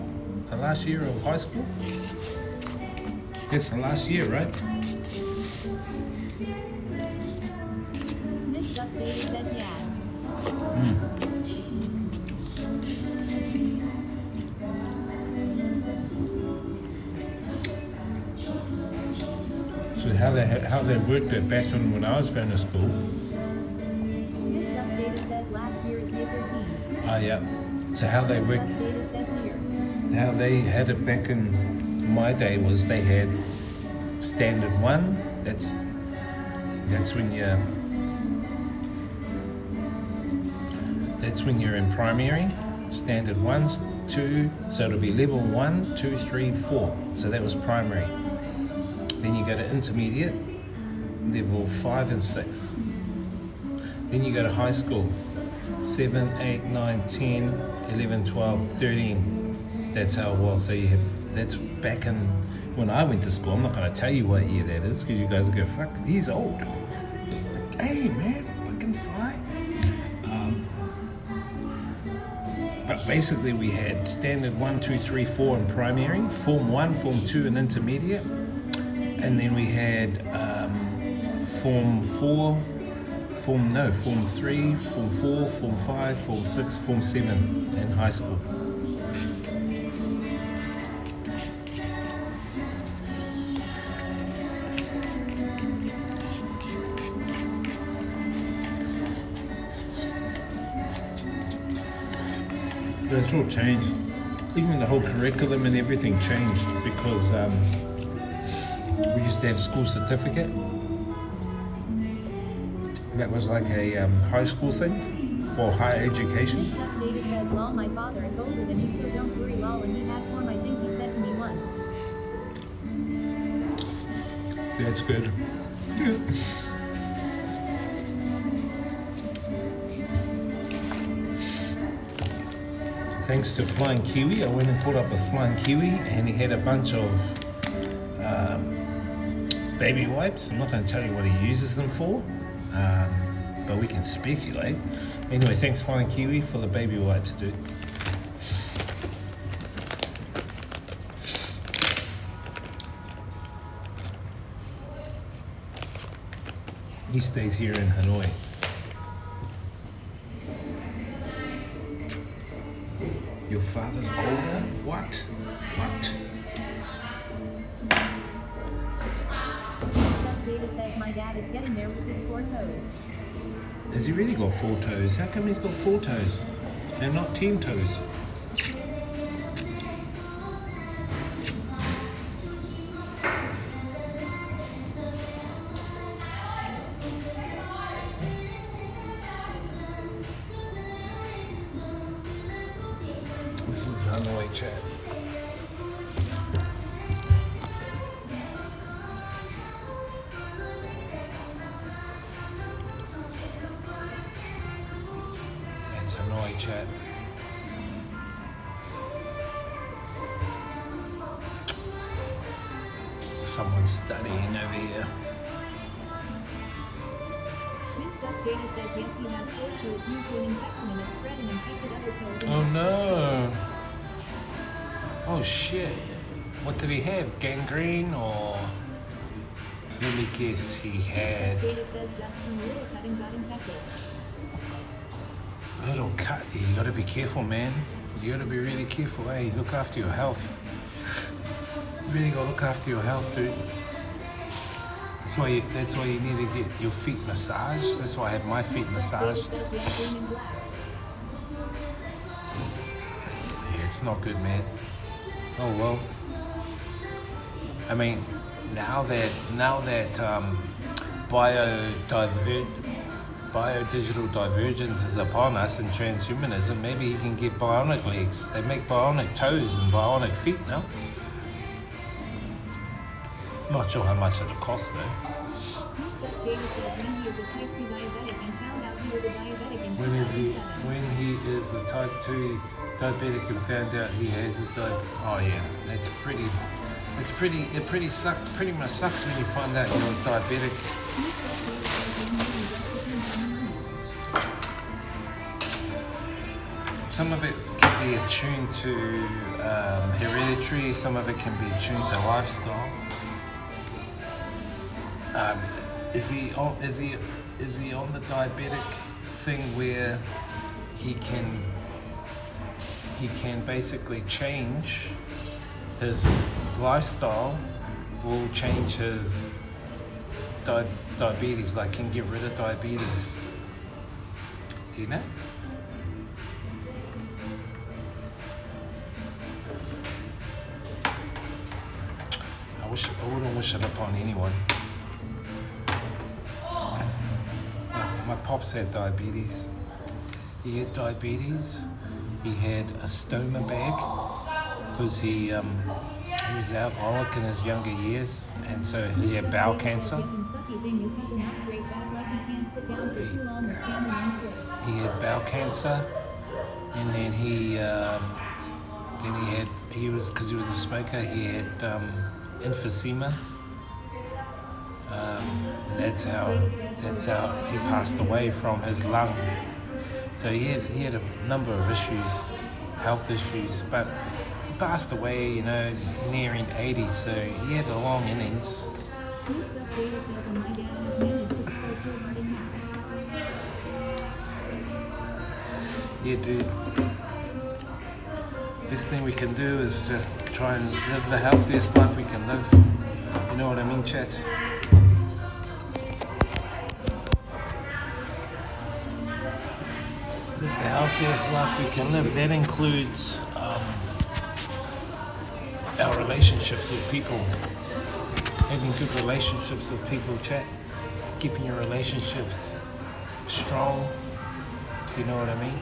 S2: The last year of high school? That's the last year, right?
S3: This update says yeah.
S2: So how they worked it back when I was going to school.
S3: This update says last year is year 13.
S2: Oh yeah. So how they worked,
S3: Update says year.
S2: how they had it back in my day was they had standard 1. That's when you're in primary. Standard 1, 2. So it'll be level 1, 2, 3, 4. So that was primary. Then you go to intermediate, level 5 and 6. Then you go to high school, 7, 8, 9, 10, 11, 12, 13. That's how it was. So you have, that's back in when I went to school. I'm not going to tell you what year that is because you guys will go, fuck, he's old. Like, hey man, fucking fly. But basically we had standard 1, 2, 3, 4 in primary, Form 1, Form 2 in intermediate, and then we had Form 4, Form 3, Form 4, Form 5, Form 6, Form 7 in high school. But it's all changed. Even the whole curriculum and everything changed because we used to have school certificate. That was like a high school thing for higher education.
S3: David says, lol, my father is older than you, so don't worry, lol, and he had form, I think he said to me once.
S2: That's good. Thanks to Flying Kiwi, I went and caught up with Flying Kiwi and he had a bunch of baby wipes. I'm not going to tell you what he uses them for, but we can speculate. Anyway, thanks Flying Kiwi for the baby wipes, dude. He stays here in Hanoi. Your father's older? What? What?
S3: David says, my dad is getting there with his 4 toes.
S2: Has he really got 4 toes? How come he's got 4 toes and not 10 toes? This is Hanoi chat. That's Hanoi chat. Someone's studying over here.
S3: David says, yes, he has 4 toes, used an infection and it's spread and infected other toes.
S2: Oh no. Oh shit. What did he have? Gangrene or? Let me guess, he had
S3: David says, just some little cutting got infected.
S2: a little cut there. You gotta be careful, man. You gotta be really careful, eh? Look after your health. You really gotta look after your health, dude. That's why you need to get your feet massaged. That's why I have my feet massaged. Yeah, it's not good, man. Oh well. I mean, now that biodigital divergence is upon us in transhumanism, maybe he can get bionic legs. They make bionic toes and bionic feet now. Not sure how much it'll cost though.
S3: David says, when he is a type 2 diabetic and found out he was a diabetic in
S2: When he is a type 2 diabetic and found out he has a oh yeah, it pretty much sucks when you find out you're a diabetic. Some of it can be attuned to hereditary, some of it can be attuned to lifestyle. Is he on the diabetic thing where he can basically change his lifestyle, will change his diabetes, like can get rid of diabetes? Do you know? I wouldn't wish it upon anyone. My pops had diabetes. He had diabetes. He had a stoma bag because he was alcoholic in his younger years, and so he had bowel cancer. he had bowel cancer, and then he was, because he was a smoker, he had emphysema. That's how he passed away from his lung. So he had a number of issues, health issues, but he passed away, you know, nearing 80. So he had a long innings. Yeah, dude. Best thing we can do is just try and live the healthiest life we can live. You know what I mean, chat? Live the healthiest life we can live. That includes our relationships with people. Having good relationships with people, chat. Keeping your relationships strong. You know what I mean?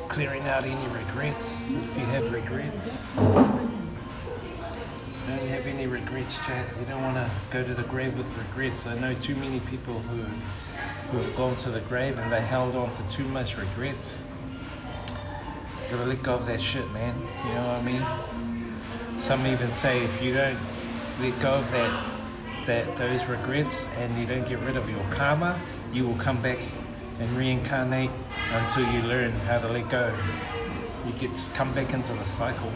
S2: Clearing out any regrets, if you have regrets. Don't have any regrets, chat. You don't want to go to the grave with regrets. I know too many people who've gone to the grave and they held on to too much regrets. Gotta let go of that shit, man. You know what I mean? Some even say if you don't let go of those regrets and you don't get rid of your karma, you will come back and reincarnate until you learn how to let go. You come back into the cycle.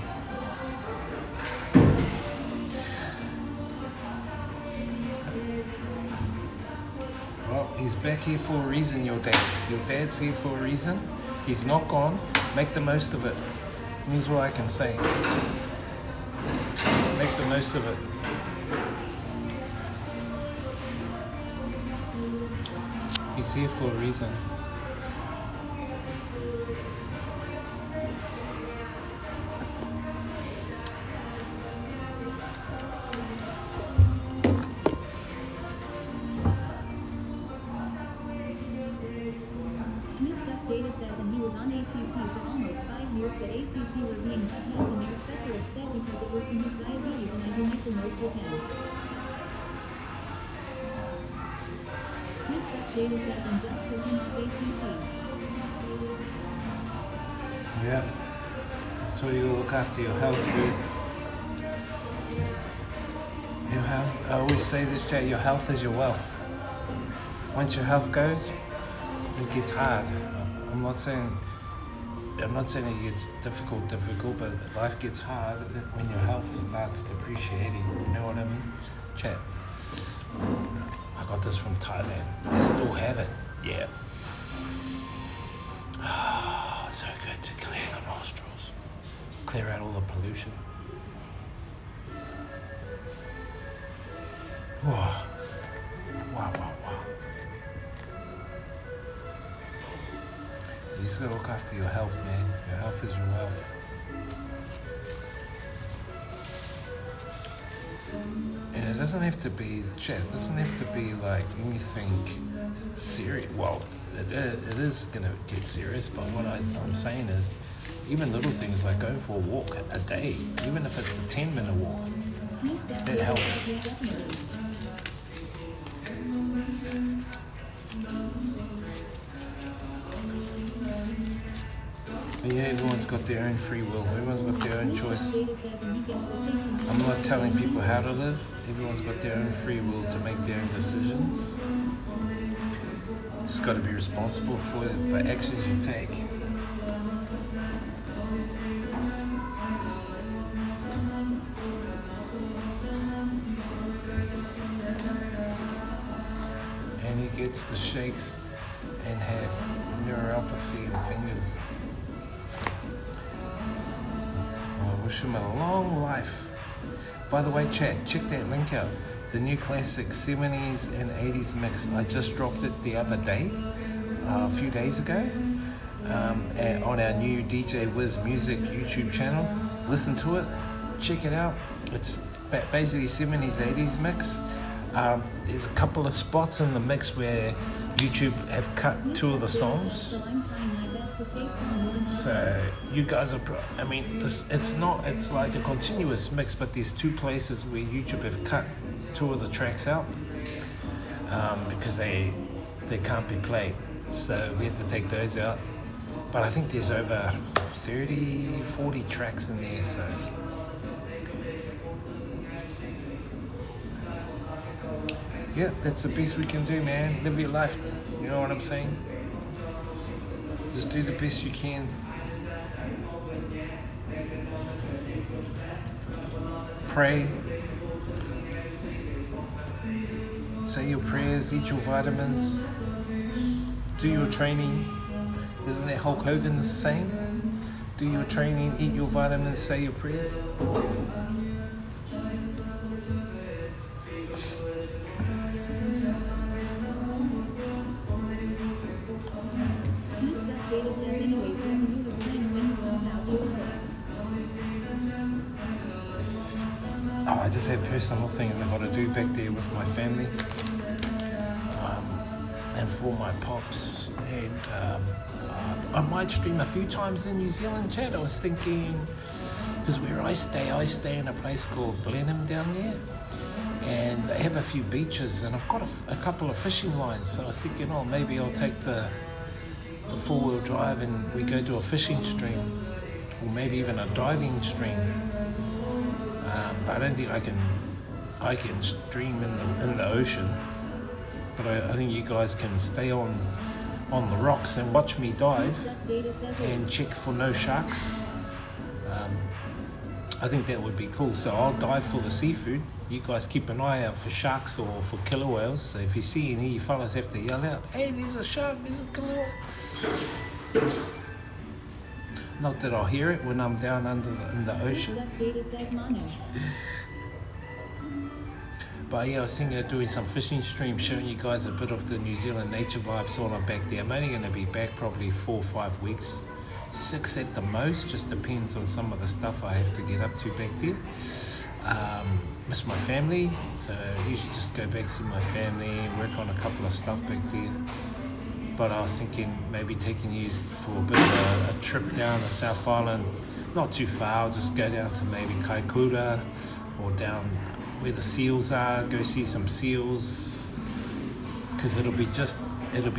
S2: Well, he's back here for a reason, your dad. Your dad's here for a reason. He's not gone. Make the most of it. Here's what I can say. Make the most of it. He's here for a reason.
S3: New stuff data says and he was on ACC for almost 5 years, but ACC were being cut health and their specialist said because it was from his diabetes and I do make the most with him. New stuff data says and just for him at ACC.
S2: Yeah. That's why you look after your health, dude. Your health, I always say this, chat, your health is your wealth. Once your health goes, it gets hard. I'm not saying it gets difficult, but life gets hard when your health starts depreciating. You know what I mean? Chat. I got this from Thailand. I still have it. Yeah. So good to clear the nostrils. Clear out all the pollution. Wow. Wow. You just gotta look after your health, man. Your health is your wealth. And it doesn't have to be, chat, it doesn't have to be like anything serious. Well, it is gonna get serious, but what I'm saying is, even little things like going for a walk a day, even if it's a 10-minute walk, that helps. But yeah, everyone's got their own free will. Everyone's got their own choice. I'm not telling people how to live. Everyone's got their own free will to make their own decisions. Just got to be responsible for the actions you take. And he gets the shakes and have neuropathy in fingers. I wish him a long life. By the way, chat, check that link out. The new classic 70s and 80s mix. I just dropped it the other day, a few days ago, on our new DJ Wiz Music YouTube channel. Listen to it, check it out. It's basically 70s, 80s mix. There's a couple of spots in the mix where YouTube have cut 2 of the songs. So you guys are, I mean, it's not, it's like a continuous mix, but there's two places where YouTube have cut two of the tracks out because they can't be played. So we had to take those out. But I think there's over 30, 40 tracks in there, so. Yeah, that's the best we can do, man. Live your life, you know what I'm saying? Just do the best you can. Pray. Say your prayers, eat your vitamins, do your training. Isn't that Hulk Hogan's saying? Do your training, eat your vitamins, say your prayers. Oh, I just have personal things I got to do back there with my family and for my pops. And I might stream a few times in New Zealand, Chad. I was thinking, because where I stay in a place called Blenheim down there, and they have a few beaches, and I've got a couple of fishing lines. So I was thinking, oh, maybe I'll take the four-wheel drive and we go to a fishing stream, or maybe even a diving stream. But I don't think I can stream in the ocean. But I think you guys can stay on the rocks and watch me dive and check for no sharks. I think that would be cool. So I'll dive for the seafood. You guys keep an eye out for sharks or for killer whales. So if you see any, you fellas have to yell out, "Hey, there's a shark, there's a killer whale." Not that I'll hear it when I'm down in the ocean. But yeah, I was thinking of doing some fishing streams, showing you guys a bit of the New Zealand nature vibes while I'm back there. I'm only going to be back probably 4 or 5 weeks. 6 at the most, just depends on some of the stuff I have to get up to back there. Miss my family, so usually just go back, see my family, work on a couple of stuff back there. But I was thinking maybe taking you for a bit of a trip down the South Island, not too far. I'll just go down to maybe Kaikoura or down where the seals are, go see some seals, because it'll be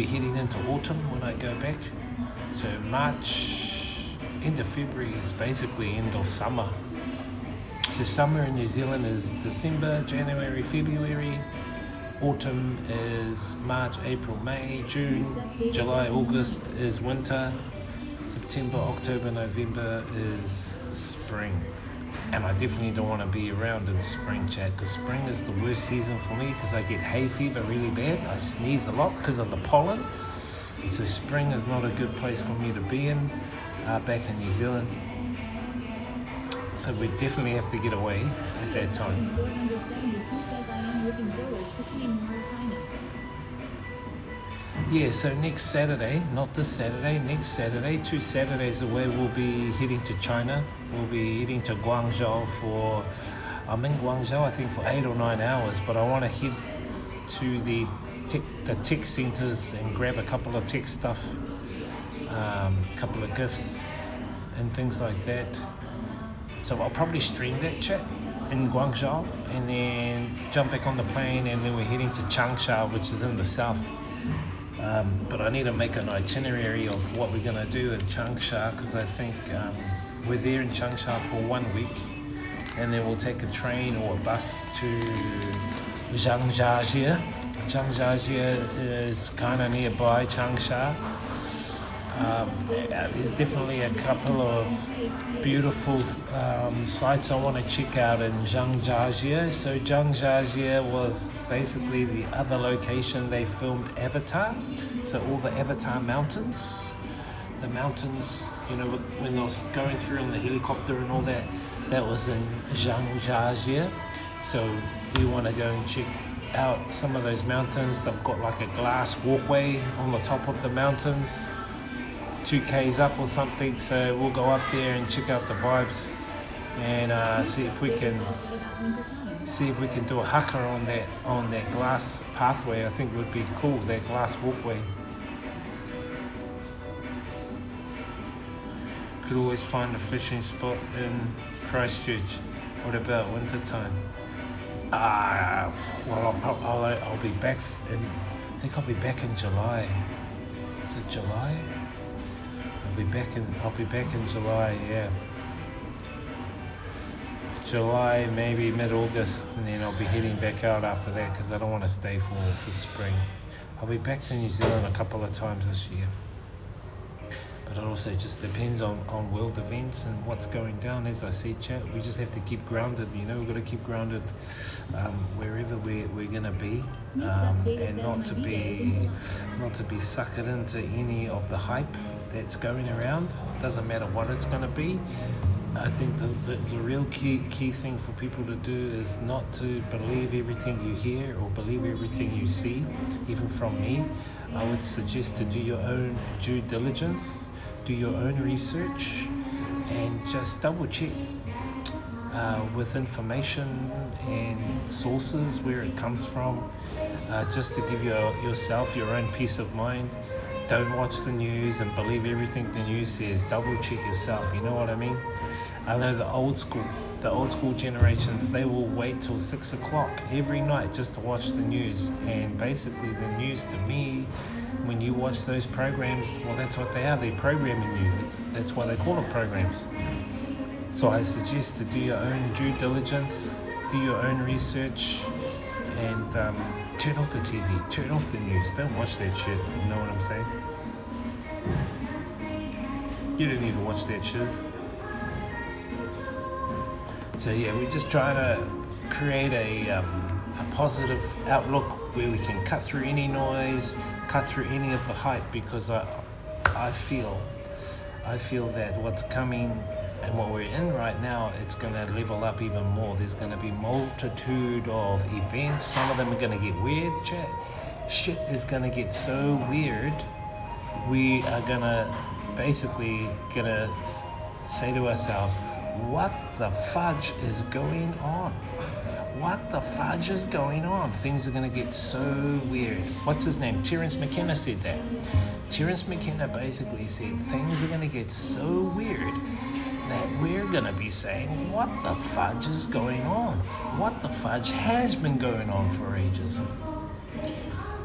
S2: heading into autumn when I go back. So March, end of February is basically end of summer. So summer in New Zealand is December, January, February. Autumn is March, April, May, June, July, August is winter. September, October, November is spring. And I definitely don't want to be around in spring, Chad, because spring is the worst season for me because I get hay fever really bad. I sneeze a lot because of the pollen. So spring is not a good place for me to be in back in New Zealand. So we definitely have to get away at that time. Yeah, so next Saturday, not this Saturday, next Saturday, 2 Saturdays away, we'll be heading to China. We'll be heading to Guangzhou I'm in Guangzhou, I think, for 8 or 9 hours, but I want to head to the tech centers and grab a couple of tech stuff, couple of gifts and things like that. So I'll probably stream that chat in Guangzhou and then jump back on the plane, and then we're heading to Changsha, which is in the south. But I need to make an itinerary of what we're going to do in Changsha, because I think we're there in Changsha for 1 week, and then we'll take a train or a bus to Zhangjiajie. Zhangjiajie is kind of nearby Changsha. There's definitely a couple of beautiful sites I want to check out in Zhangjiajie. So Zhangjiajie was basically the other location they filmed Avatar. So all the Avatar mountains, the mountains, you know, when I was going through in the helicopter and all that, that was in Zhangjiajie. So we want to go and check out some of those mountains. They've got like a glass walkway on the top of the mountains, 2Ks up or something, so we'll go up there and check out the vibes and see if we can do a haka on that glass pathway. I think would be cool, that glass walkway. could always find a fishing spot in Christchurch. What about winter time? Well, I'll be back I think I'll be back in July. Is it July? I'll be back in July, yeah. July, maybe mid-August, and then I'll be heading back out after that because I don't want to stay for spring. I'll be back to New Zealand a couple of times this year. But it also just depends on world events and what's going down. As I said, chat, we just have to keep grounded, we've got to keep grounded wherever we're going to be, and not to be suckered into any of the hype that's going around. Doesn't matter what it's going to be. I think the real key thing for people to do is not to believe everything you hear or believe everything you see, even from me. I would suggest to do your own due diligence, do your own research, and just double check with information and sources where it comes from, just to give yourself your own peace of mind. Don't watch the news and believe everything the news says. Double check yourself, you know what I mean? I know the old school generations, they will wait till 6 o'clock every night just to watch the news. And basically the news, to me, when you watch those programs, well, that's what they are. They're programming you. That's why they call them programs. So I suggest to do your own due diligence, do your own research, and turn off the TV, turn off the news. Don't watch that shit, you know what I'm saying? You don't need to watch that shiz. So yeah, we're just trying to create a positive outlook where we can cut through any noise, cut through any of the hype, because I feel that what's coming and what we're in right now, it's going to level up even more. There's going to be multitude of events. Some of them are going to get weird, chat. Shit is going to get so weird. We are going to basically say to ourselves, what the fudge is going on? What the fudge is going on? Things are going to get so weird. What's his name? Terence McKenna said that. Terence McKenna basically said things are going to get so weird that we're going to be saying, what the fudge is going on? What the fudge has been going on for ages?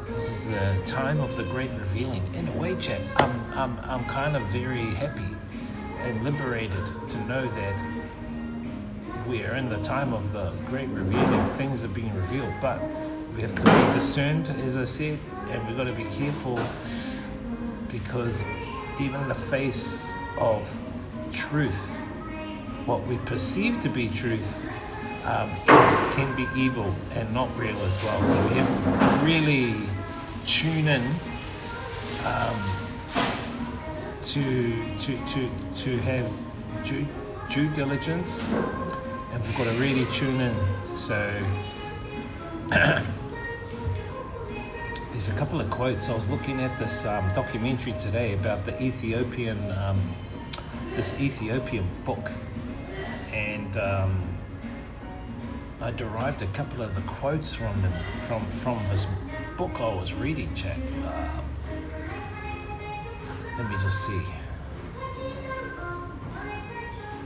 S2: This is the time of the great revealing. In a way, chat, I'm kind of very happy and liberated to know that we're in the time of the great revealing. Things are being revealed, but we have to be discerned, as I said, and we've got to be careful, because even in the face of truth, what we perceive to be truth can be evil and not real as well. So we have to really tune in to have due diligence, and we've got to really tune in. So there's a couple of quotes. I was looking at this documentary today about the Ethiopian book, and I derived a couple of the quotes from this book I was reading, chat. Let me just see.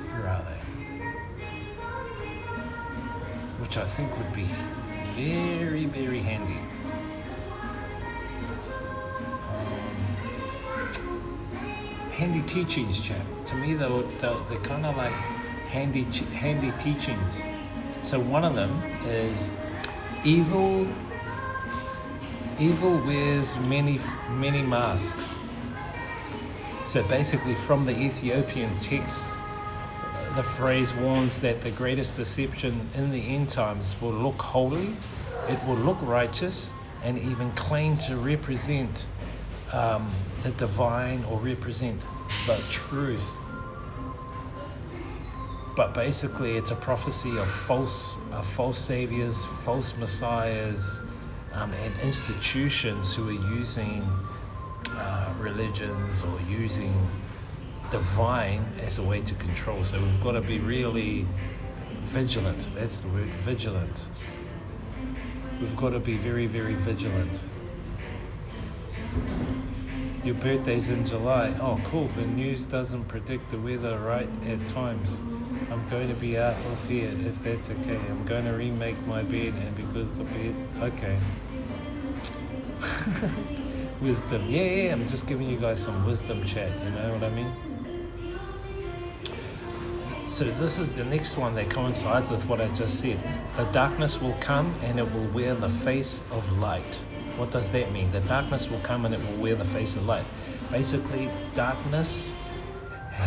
S2: Where are they? Which I think would be very, very handy. Handy teachings, chat. To me, they're kind of like handy teachings. So one of them is evil wears many masks. So basically, from the Ethiopian text, the phrase warns that the greatest deception in the end times will look holy, it will look righteous, and even claim to represent the divine or represent the truth. But basically, it's a prophecy of false saviors, false messiahs, and institutions who are using religions or using divine as a way to control. So we've got to be really vigilant. That's the word, vigilant. We've got to be very, very vigilant. Your birthday's in July. Oh, cool. The news doesn't predict the weather right at times. I'm going to be out of here if that's okay. I'm going to remake my bed, and because the bed... Okay. Wisdom. Yeah, I'm just giving you guys some wisdom chat, you know what I mean? So this is the next one that coincides with what I just said. The darkness will come and it will wear the face of light. What does that mean? The darkness will come and it will wear the face of light. Basically, darkness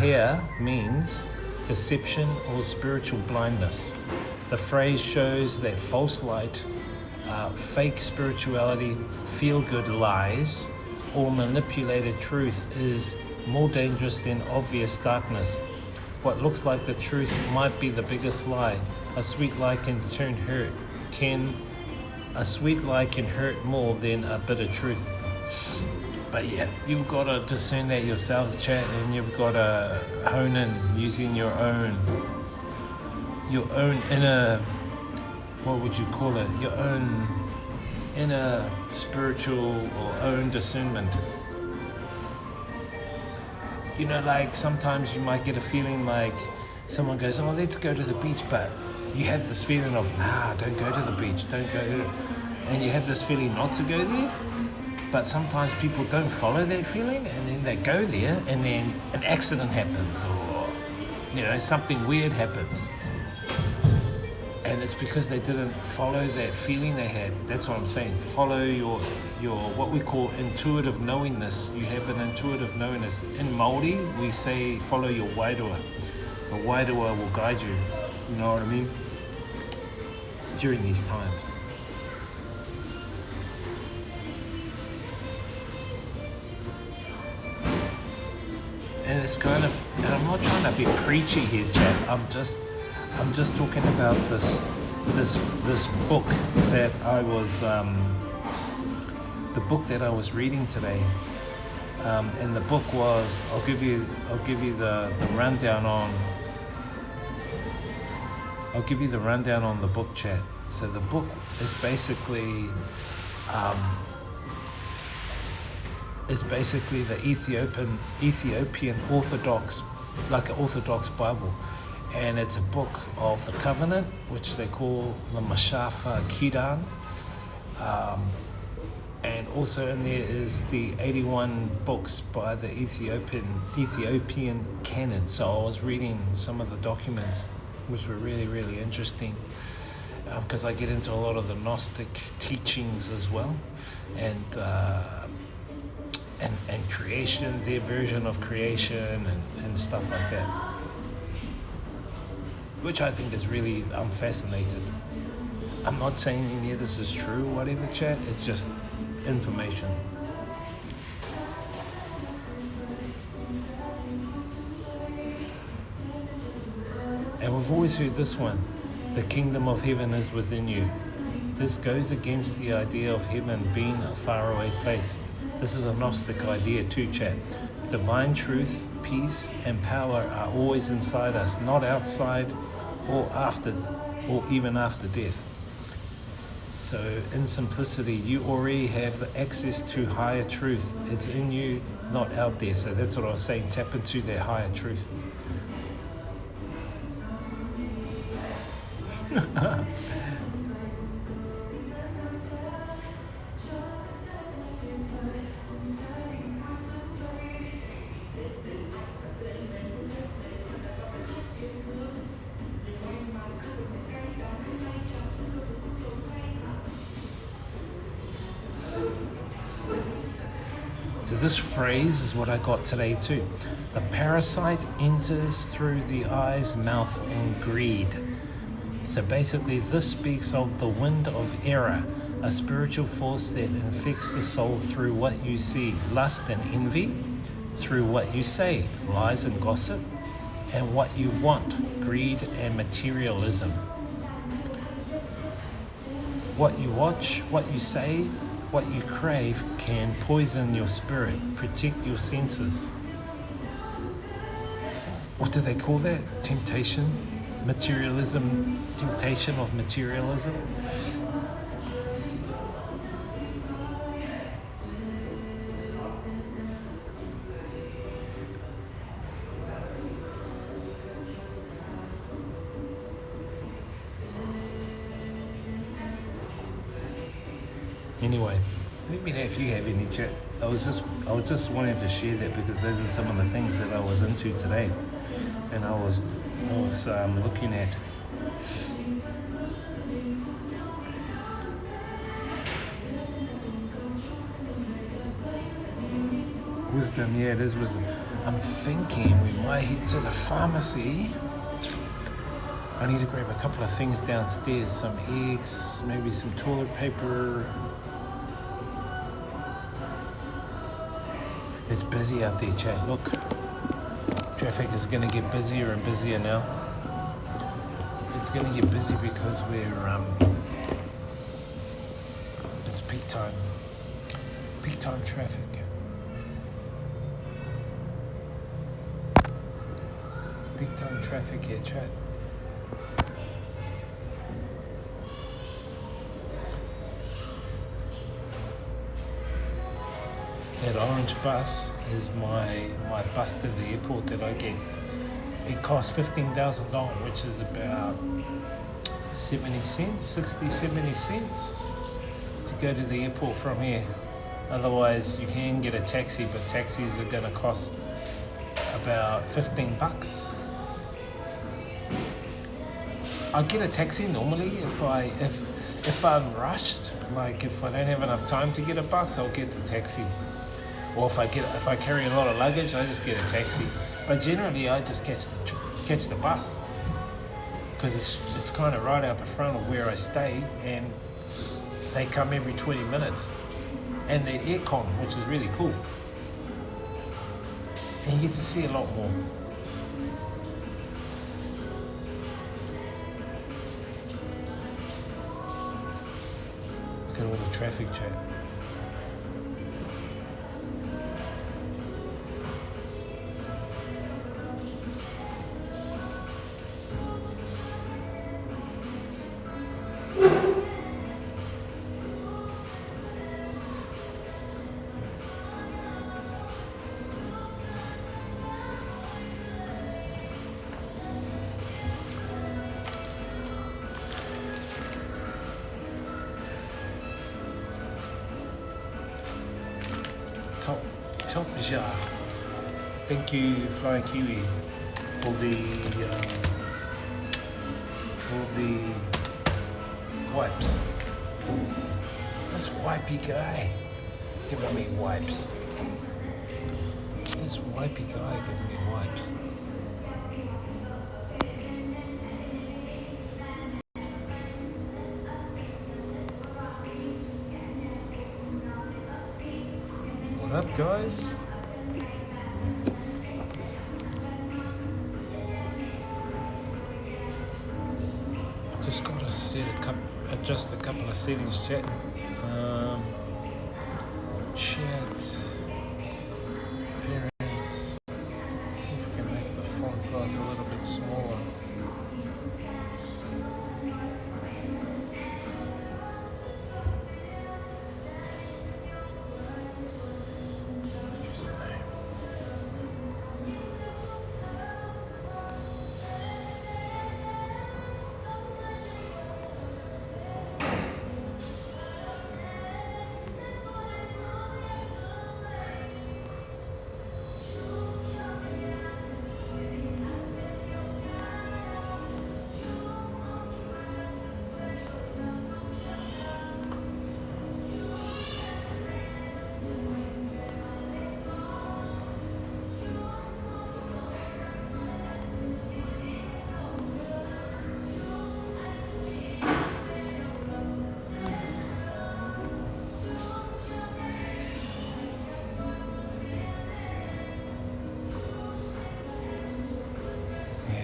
S2: here means deception or spiritual blindness. The phrase shows that false light, fake spirituality, feel-good lies, or manipulated truth is more dangerous than obvious darkness. What looks like the truth might be the biggest lie. A sweet lie can hurt more than a bitter truth. But yeah, you've got to discern that yourselves, chat, and you've got to hone in using your own inner, what would you call it? Your own inner spiritual or own discernment. You know, like sometimes you might get a feeling like someone goes, oh, let's go to the beach, but you have this feeling of, nah, don't go to the beach, don't go to it. And you have this feeling not to go there, but sometimes people don't follow that feeling, and then they go there, and then an accident happens, or, you know, something weird happens. And it's because they didn't follow that feeling they had. That's what I'm saying. Follow your what we call intuitive knowingness. You have an intuitive knowingness. In Māori, we say follow your wairua. The wairua will guide you. You know what I mean? During these times. And it's kind of, and I'm not trying to be preachy here, chat. I'm just talking about this book that I was the book that I was reading today, and the book was, I'll give you the rundown on. I'll give you the rundown on the book, chat. So the book is basically the Ethiopian Orthodox, like an Orthodox Bible. And it's a book of the covenant, which they call the Mashafa Kidan. And also in there is the 81 books by the Ethiopian canon. So I was reading some of the documents, which were really, really interesting, because I get into a lot of the Gnostic teachings as well, and creation, their version of creation, and stuff like that, which I think is really, I'm fascinated. I'm not saying any of this is true or whatever, chat, it's just information. And we've always heard this one, the kingdom of heaven is within you. This goes against the idea of heaven being a faraway place. This is a Gnostic idea too, chat. Divine truth, peace, and power are always inside us, not outside or even after death. So in simplicity, you already have the access to higher truth. It's in you, not out there. So that's what I was saying, tap into that higher truth. So this phrase is what I got today too. The parasite enters through the eyes, mouth, and greed. So basically this speaks of the wind of error, a spiritual force that infects the soul through what you see, lust and envy, through what you say, lies and gossip, and what you want, greed and materialism. What you watch, what you say, what you crave can poison your spirit, protect your senses. What do they call that? Temptation? Materialism? Temptation of materialism? Anyway, let me know if you have any chat. I was just wanting to share that because those are some of the things that I was into today, and I was looking at. Wisdom, yeah, it is wisdom. I'm thinking we might head to the pharmacy. I need to grab a couple of things downstairs, some eggs, maybe some toilet paper. It's busy out there, chat. Look, traffic is going to get busier and busier now. It's going to get busy because it's peak time traffic. Peak time traffic here, chat. That orange bus is my bus to the airport that I get. It costs $15,000, which is about 70 cents to go to the airport from here. Otherwise, you can get a taxi, but taxis are going to cost about $15. I get a taxi normally if I'm rushed, like if I don't have enough time to get a bus, I'll get the taxi. Or if I carry a lot of luggage, I just get a taxi. But generally, I just catch the bus because it's kind of right out the front of where I stay, and they come every 20 minutes, and they're aircon, which is really cool, and you get to see a lot more. Look at all the traffic, chat. Top jar. Thank you, Flying Kiwi, for the wipes. This wipey guy giving me wipes. This wipey guy giving me wipes. What up, guys? Just got to adjust a couple of settings, chat. Chat appearance. See if we can make the font size a little bit smaller.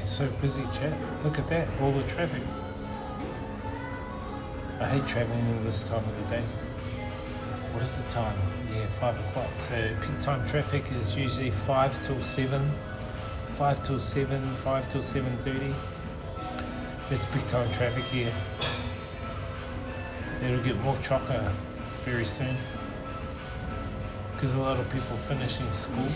S2: So busy, chat. Look at that, all the traffic. I hate traveling in this time of the day. What is the time? Yeah, 5 o'clock. So peak time traffic is usually 5 till 7, 5 till 7, 5 till 7:30. That's peak time traffic here. It'll get more chocker very soon because a lot of people finishing school.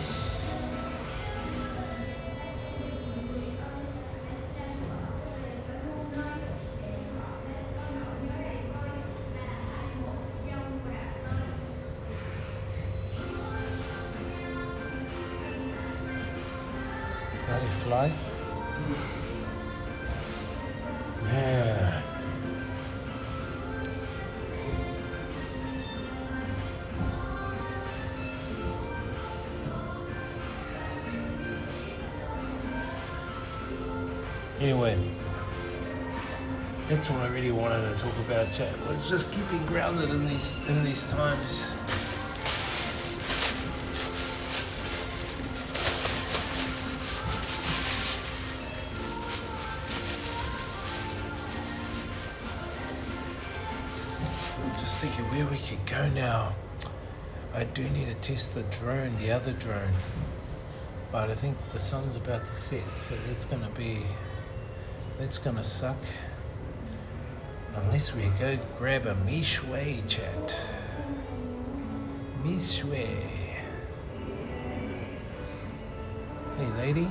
S2: fly. Yeah. Anyway, that's what I really wanted to talk about, chat. Was just keeping grounded in these times. Just thinking where we could go now. I do need to test the drone, the other drone, but I think the sun's about to set, so that's gonna suck. Unless we go grab a Mishway, chat. Mishway. Hey, lady.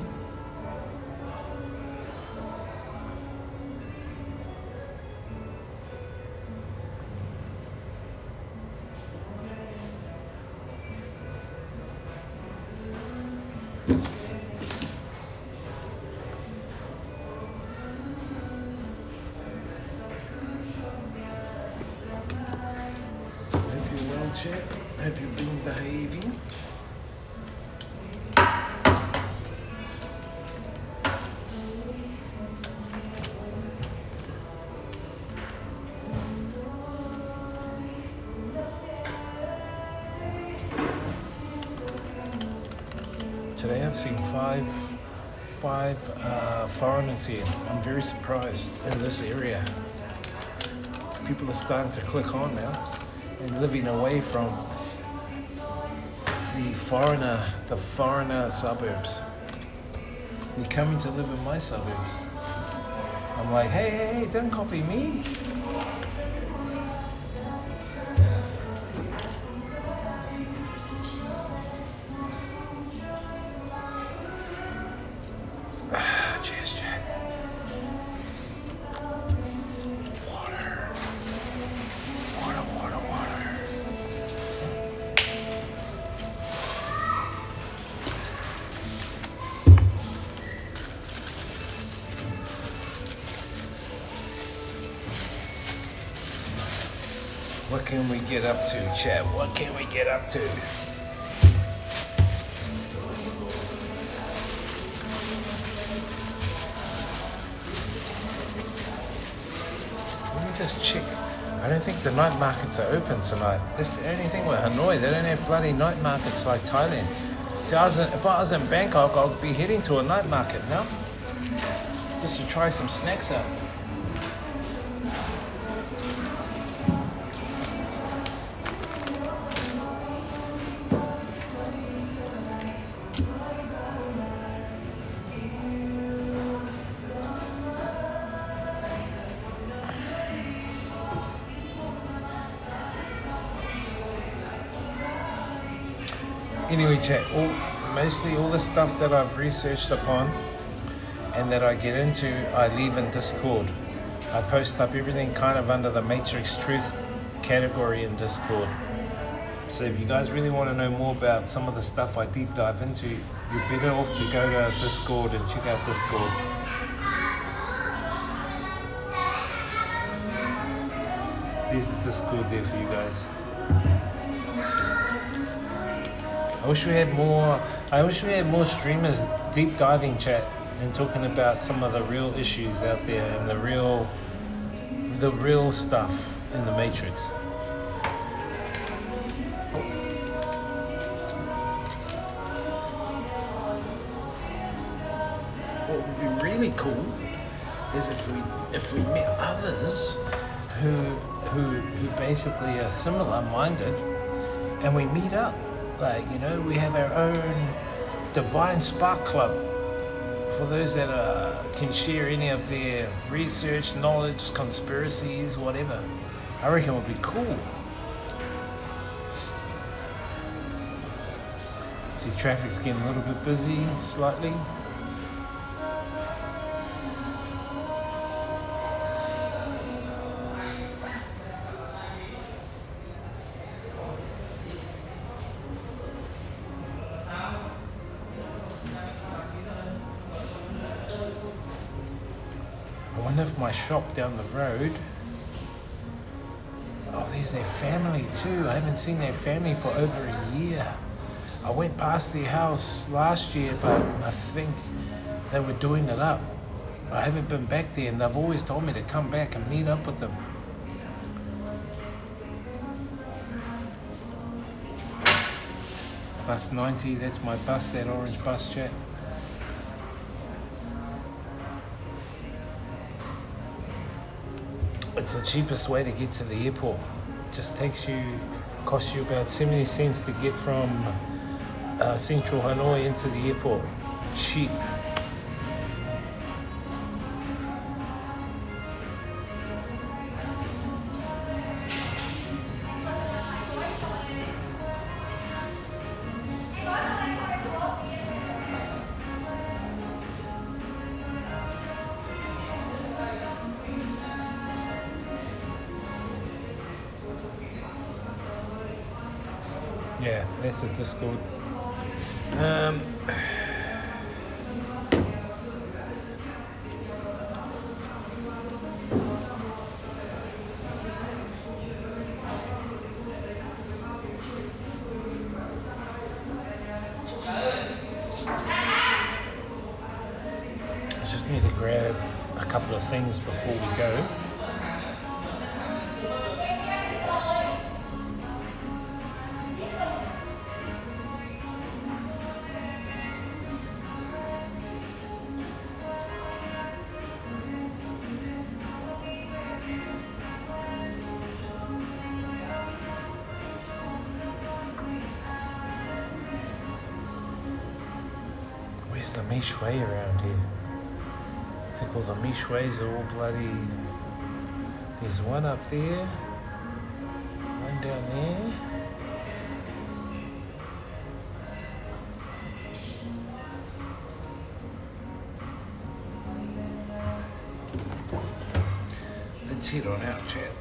S2: Chat. Hope you've been behaving. Today I've seen five foreigners here. I'm very surprised in this area. People are starting to click on now. And living away from the foreigner suburbs. You're coming to live in my suburbs. I'm like, hey, don't copy me. Cheers, Jack. What can we get up to, chat? What can we get up to? Let me just check. I don't think the night markets are open tonight. That's the only thing with Hanoi. They don't have bloody night markets like Thailand. See, if I was in Bangkok, I'd be heading to a night market now. Just to try some snacks out. Anyway, chat, mostly all the stuff that I've researched upon and that I get into, I leave in Discord. I post up everything kind of under the Matrix Truth category in Discord. So if you guys really want to know more about some of the stuff I deep dive into, you're better off to go to Discord and check out Discord. There's the Discord there for you guys. I wish we had more streamers deep diving, chat, and talking about some of the real issues out there and the real stuff in the Matrix. What would be really cool is if we met others who basically are similar minded and we meet up. Like, you know, we have our own Divine Spark Club for those that can share any of their research, knowledge, conspiracies, whatever. I reckon it would be cool. See, traffic's getting a little bit busy, slightly. of my shop down the road. Oh, there's their family too. I haven't seen their family for over a year. I went past their house last year, but I think they were doing it up. I haven't been back there, and they've always told me to come back and meet up with them. Bus 90, that's my bus, that orange bus, chat. It's the cheapest way to get to the airport. Just costs you about 70 cents to get from central Hanoi into the airport. Cheap. Yeah, that's the Discord. I just need to grab a couple of things before we go. Where's the Michway around here? I think all the Michways are all bloody... There's one up there, one down there. Let's head on out, chat.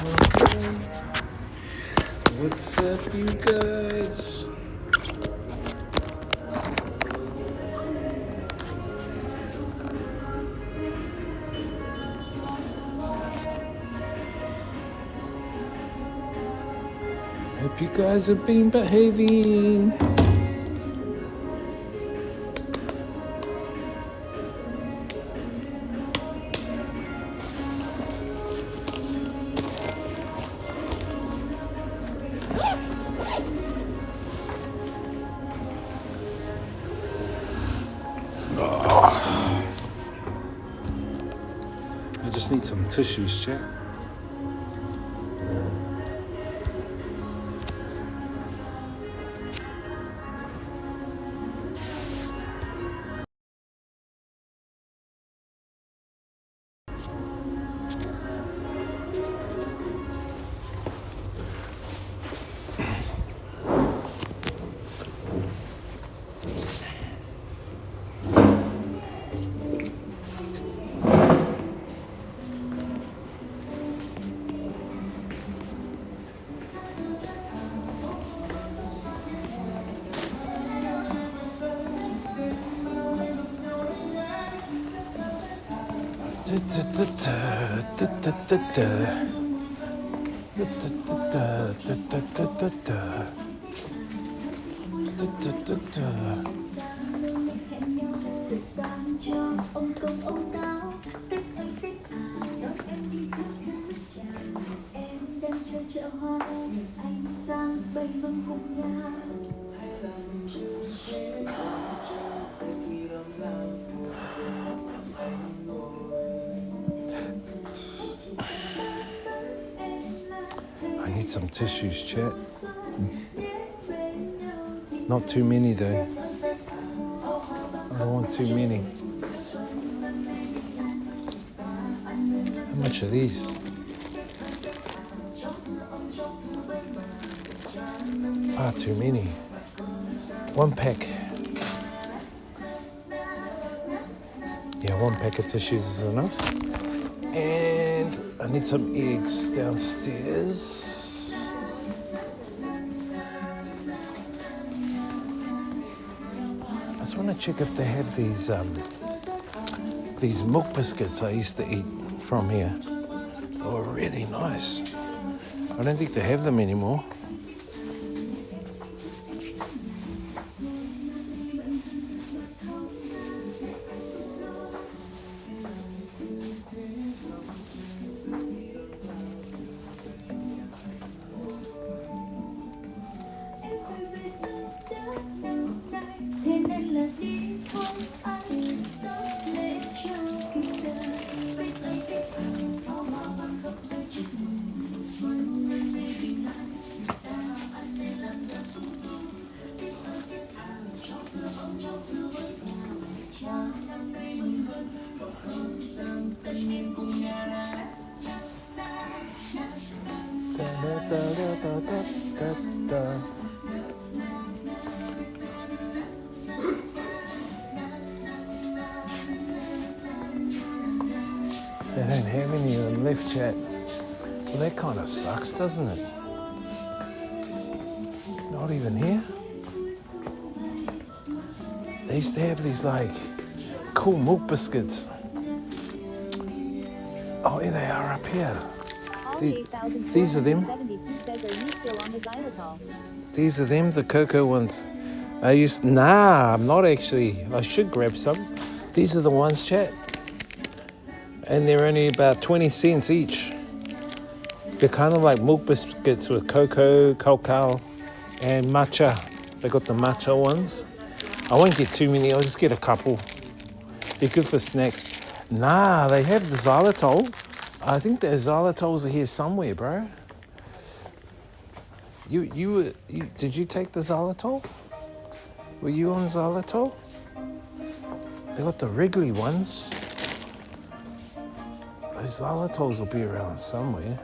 S2: Welcome. What's up, you guys? Hope you guys have been behaving. I just need some tissues, chat. I need some tissues, chat. Not too many though. I don't want too many. How much are these? Far too many. One pack. Yeah, one pack of tissues is enough. And I need some eggs downstairs. I just want to check if they have these milk biscuits I used to eat from here. They were really nice. I don't think they have them anymore.
S3: Thế nên là đi thôi anh sắp lễ cho kịp giờ với tay tiếp pháo hoa vang khắp nơi trước mùa xuân nên mê bình lại ta anh nên làm ra sung túc tiếp ơi tiếp trong cửa ấm trong thư với cha năm nay mừng hơn có không sang tân niên cùng nhà ra.
S2: They don't have any of them left, chat. Well, that kind of sucks, doesn't it? Not even here. They used to have these like cool milk biscuits. Oh, here they are up here. These are them. These are them, the cocoa ones. I'm not actually. I should grab some. These are the ones, chat. And they're only about 20 cents each. They're kind of like milk biscuits with cocoa, cacao, and matcha. They got the matcha ones. I won't get too many, I'll just get a couple. They're good for snacks. They have the xylitol. I think the xylitols are here somewhere, bro. Did you take the xylitol? Were you on xylitol? They got the Wrigley ones. Those xylitols will be around somewhere.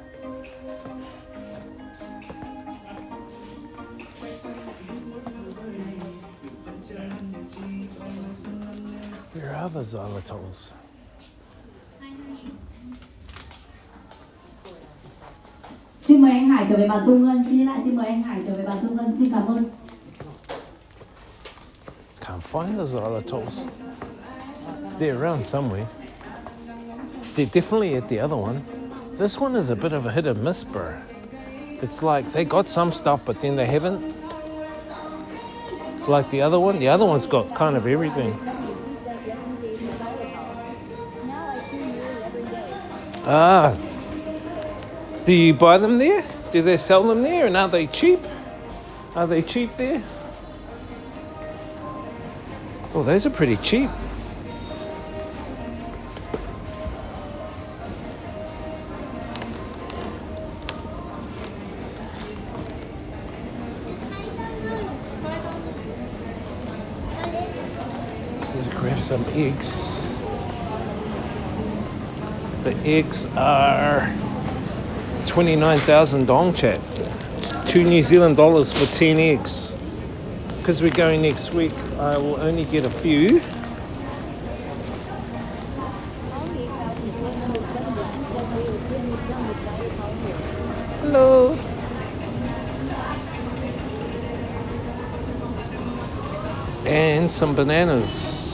S2: Where are the xylitols?
S3: Xin mời anh Hải trở về bàn thu ngân. Xin lại xin mời anh Hải trở về bàn thu ngân. Xin cảm ơn.
S2: Can't find the xylitols. They're around somewhere. They're definitely at the other one. This one is a bit of a hit and miss, bro. It's like they got some stuff, but then they haven't. Like the other one. The other one's got kind of everything. Do you buy them there? Do they sell them there? And are they cheap? Are they cheap there? Oh, those are pretty cheap. Let's grab some eggs. The eggs are 29,000 dong, chat. 2 New Zealand dollars for 10 eggs. Because we're going next week, I will only get a few. Hello. And some bananas.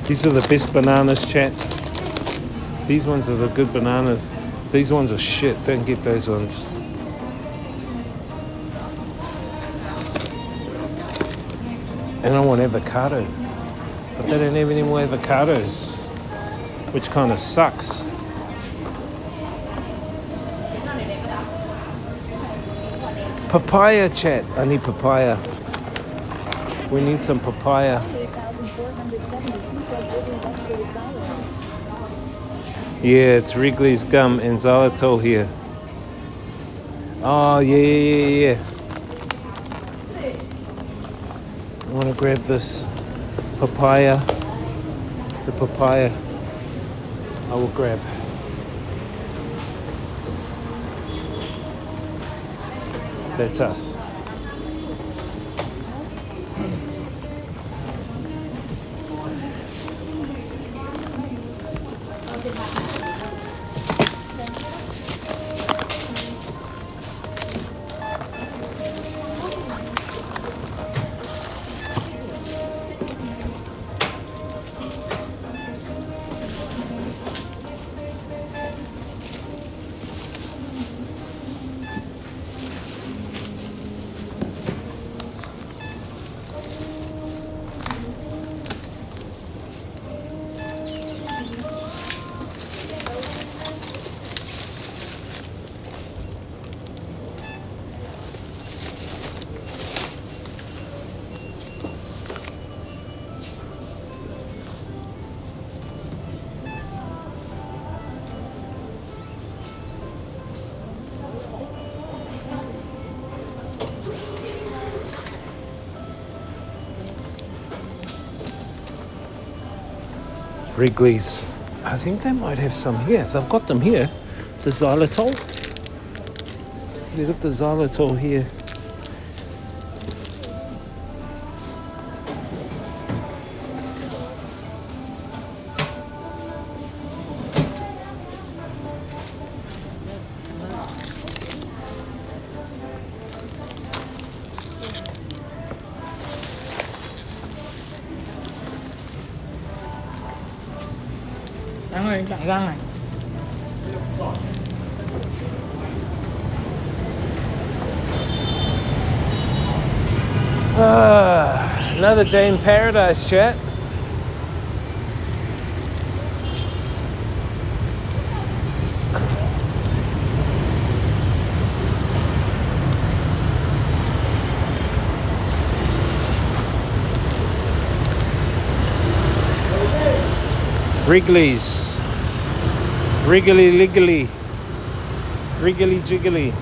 S2: These are the best bananas, chat. These ones are the good bananas. These ones are shit. Don't get those ones. And I want avocado. But they don't have any more avocados, which kind of sucks. Papaya, chat. I need papaya. We need some papaya. Yeah, it's Wrigley's gum and xylitol here. Oh, yeah. I want to grab this papaya. The papaya I will grab. That's us. Wrigley's. I think they might have some here. They've got them here. The xylitol. They've got the xylitol here.
S4: Anh ơi, chặn răng này.
S2: Another day in paradise, chat. Wrigley's. Wriggly liggly. Wriggly jiggly.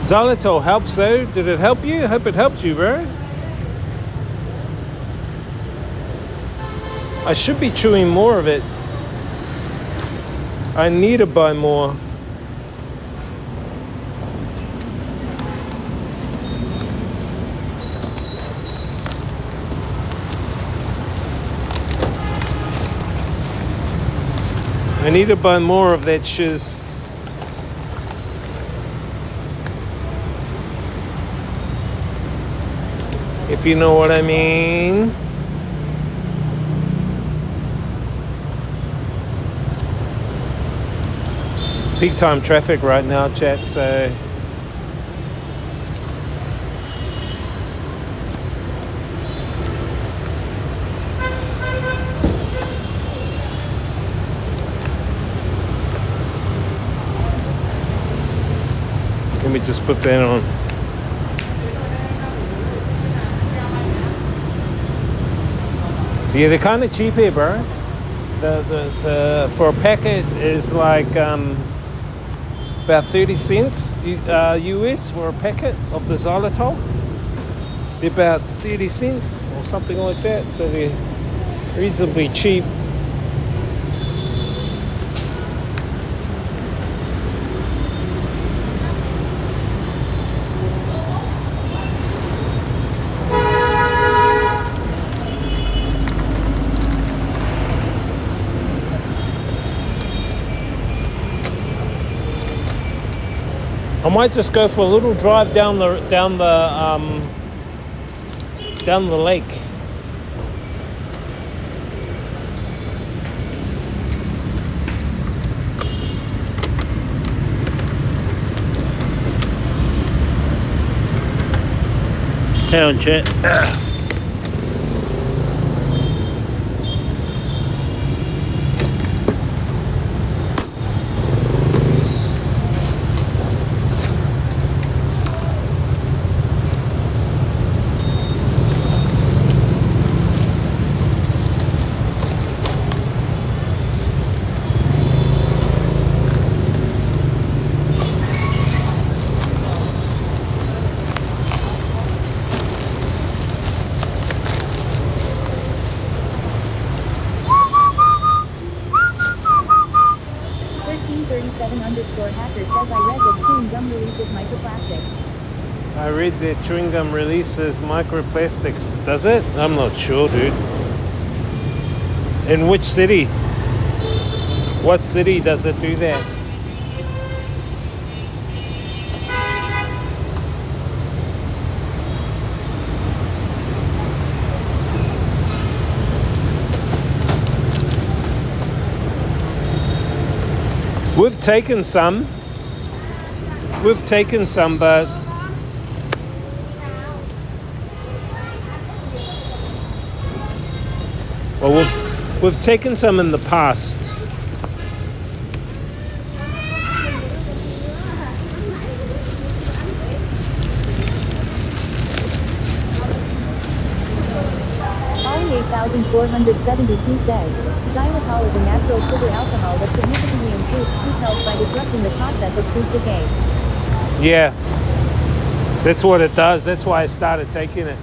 S2: Xylitol helps though. Did it help you? I hope it helped you, bro. I should be chewing more of it. I need to buy more. I need to buy more of that shiz. If you know what I mean. Peak time traffic right now, chat, so let me just put that on. Yeah, they're kind of cheap here, bro. The for a packet is like about 30 cents US for a packet of the xylitol. They're about 30 cents or something like that, so they're reasonably cheap. I might just go for a little drive down the lake. Hang on, chat. I read that chewing gum releases microplastics. Does it? I'm not sure, dude. In which city? What city does it do that? We've taken some. But well, we've taken some in the past.
S6: Ollie 8472 says, xylitol is a natural sugar alcohol that significantly improves tooth health by disrupting the process of tooth decay.
S2: Yeah, that's what it does. That's why I started taking it.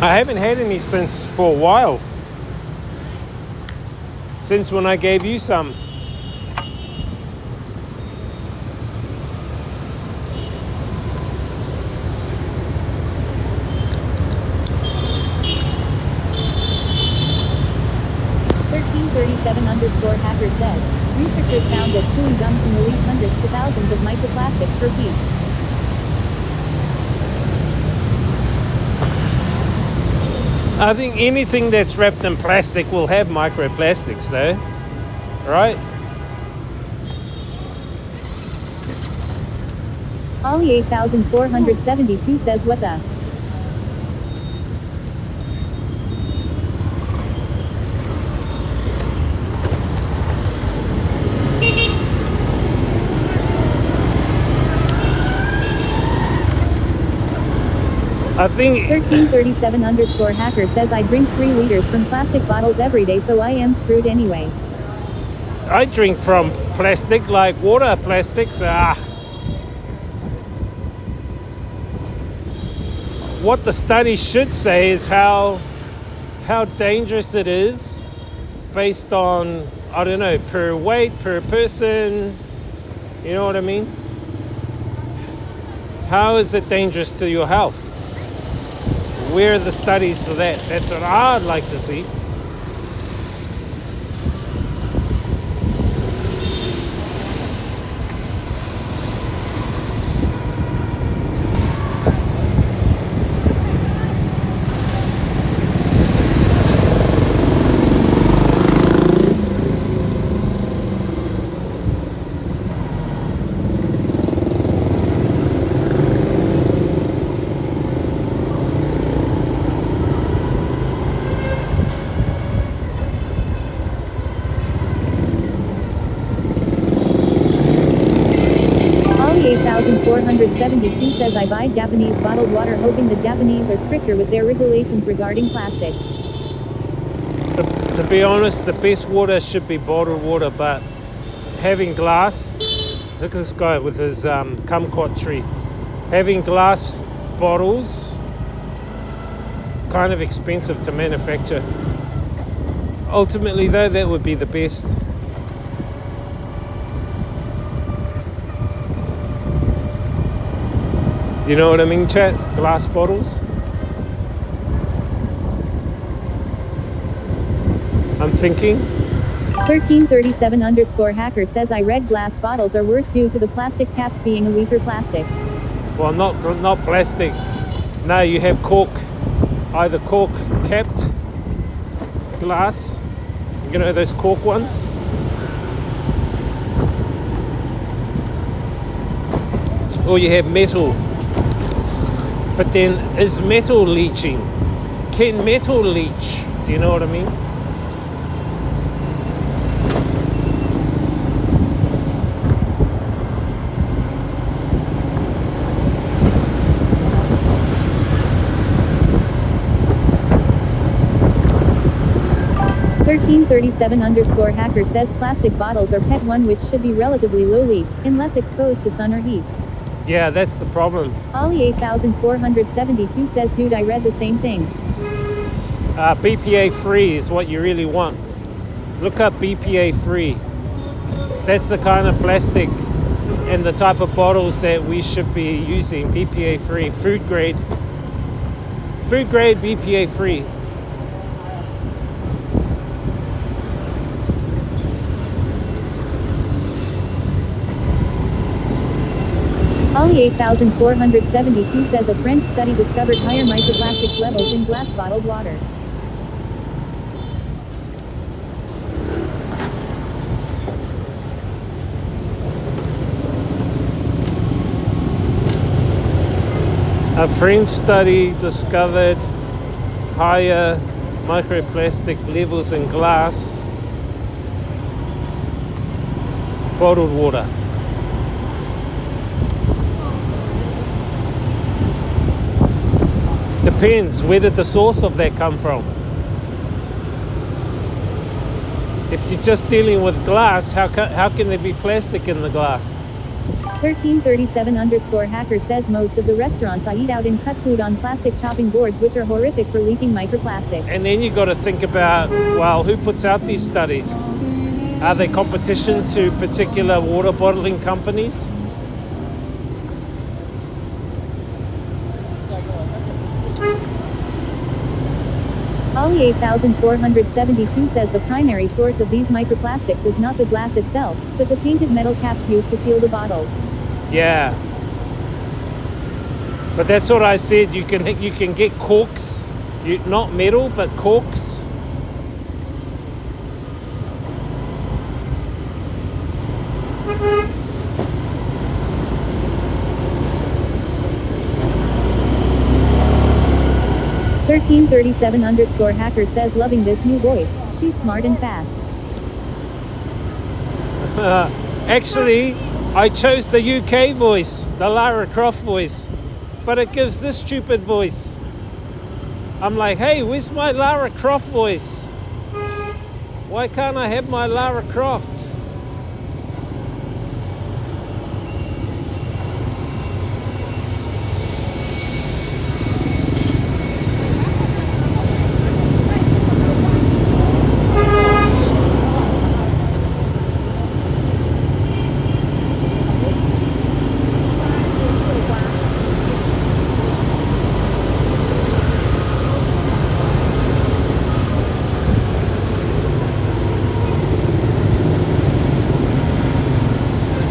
S2: I haven't had any since for a while. Since when I gave you some.
S6: _hacker says, researchers found that chewing gum can release hundreds to thousands of microplastics per piece.
S2: I think anything that's wrapped in plastic will have microplastics though, right?
S6: Ollie 8472 says, what the?
S2: I think
S6: 1337_hacker says, I drink 3 liters from plastic bottles every day, so I am screwed anyway.
S2: I drink from plastic, like water plastics. What the study should say is how dangerous it is based on, I don't know, per weight, per person. You know what I mean? How is it dangerous to your health? Where are the studies for that? That's what I'd like to see.
S6: Ollie 8472 says, I buy Japanese bottled water hoping the Japanese are stricter with their regulations regarding plastic.
S2: To be honest, the best water should be bottled water, but having glass, look at this guy with his kumquat tree. Having glass bottles, kind of expensive to manufacture. Ultimately though, that would be the best. You know what I mean, chat? Glass bottles. I'm thinking.
S6: 1337_hacker says, I read glass bottles are worse due to the plastic caps being a weaker plastic.
S2: Well, not plastic. No, you have cork. Either cork capped glass. You know those cork ones? Or you have metal. But then, is metal leaching? Can metal leach? Do you know what I mean?
S6: _hacker says, plastic bottles are PET 1, which should be relatively low leak, unless exposed to sun or heat.
S2: Yeah, that's the problem.
S6: Ollie 8472 says, dude, I read the same thing.
S2: BPA free is what you really want. Look up BPA free. That's the kind of plastic and the type of bottles that we should be using, BPA free, food grade BPA free.
S6: Ollie 8472 says a French study discovered higher microplastics levels in glass bottled water.
S2: A French study discovered higher microplastic levels in glass bottled water. Depends, where did the source of that come from? If you're just dealing with glass, how can there be plastic in the glass?
S6: 1337_hacker says most of the restaurants I eat out in cut food on plastic chopping boards, which are horrific for leaking microplastics.
S2: And then you got to think about, well, who puts out these studies? Are they competition to particular water bottling companies?
S6: Ollie 8472 says the primary source of these microplastics is not the glass itself, but the painted metal caps used to seal the bottles.
S2: Yeah. But that's what I said, you can get corks, not metal, but corks.
S6: _hacker says loving this new voice. She's smart and fast.
S2: Actually, I chose the UK voice, the Lara Croft voice, but it gives this stupid voice. I'm like, hey, where's my Lara Croft voice? Why can't I have my Lara Croft?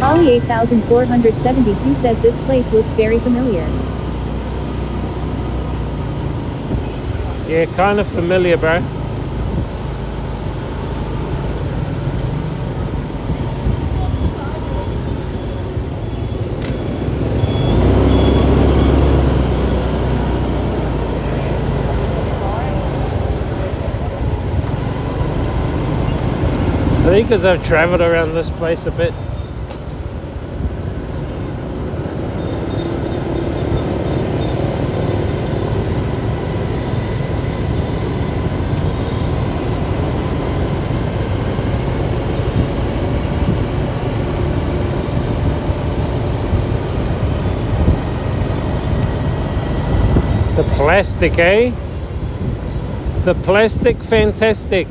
S6: Ollie 8472 says this place looks very familiar.
S2: Yeah, kind of familiar, bro. I think because I've traveled around this place a bit. The plastic, eh? The plastic, fantastic.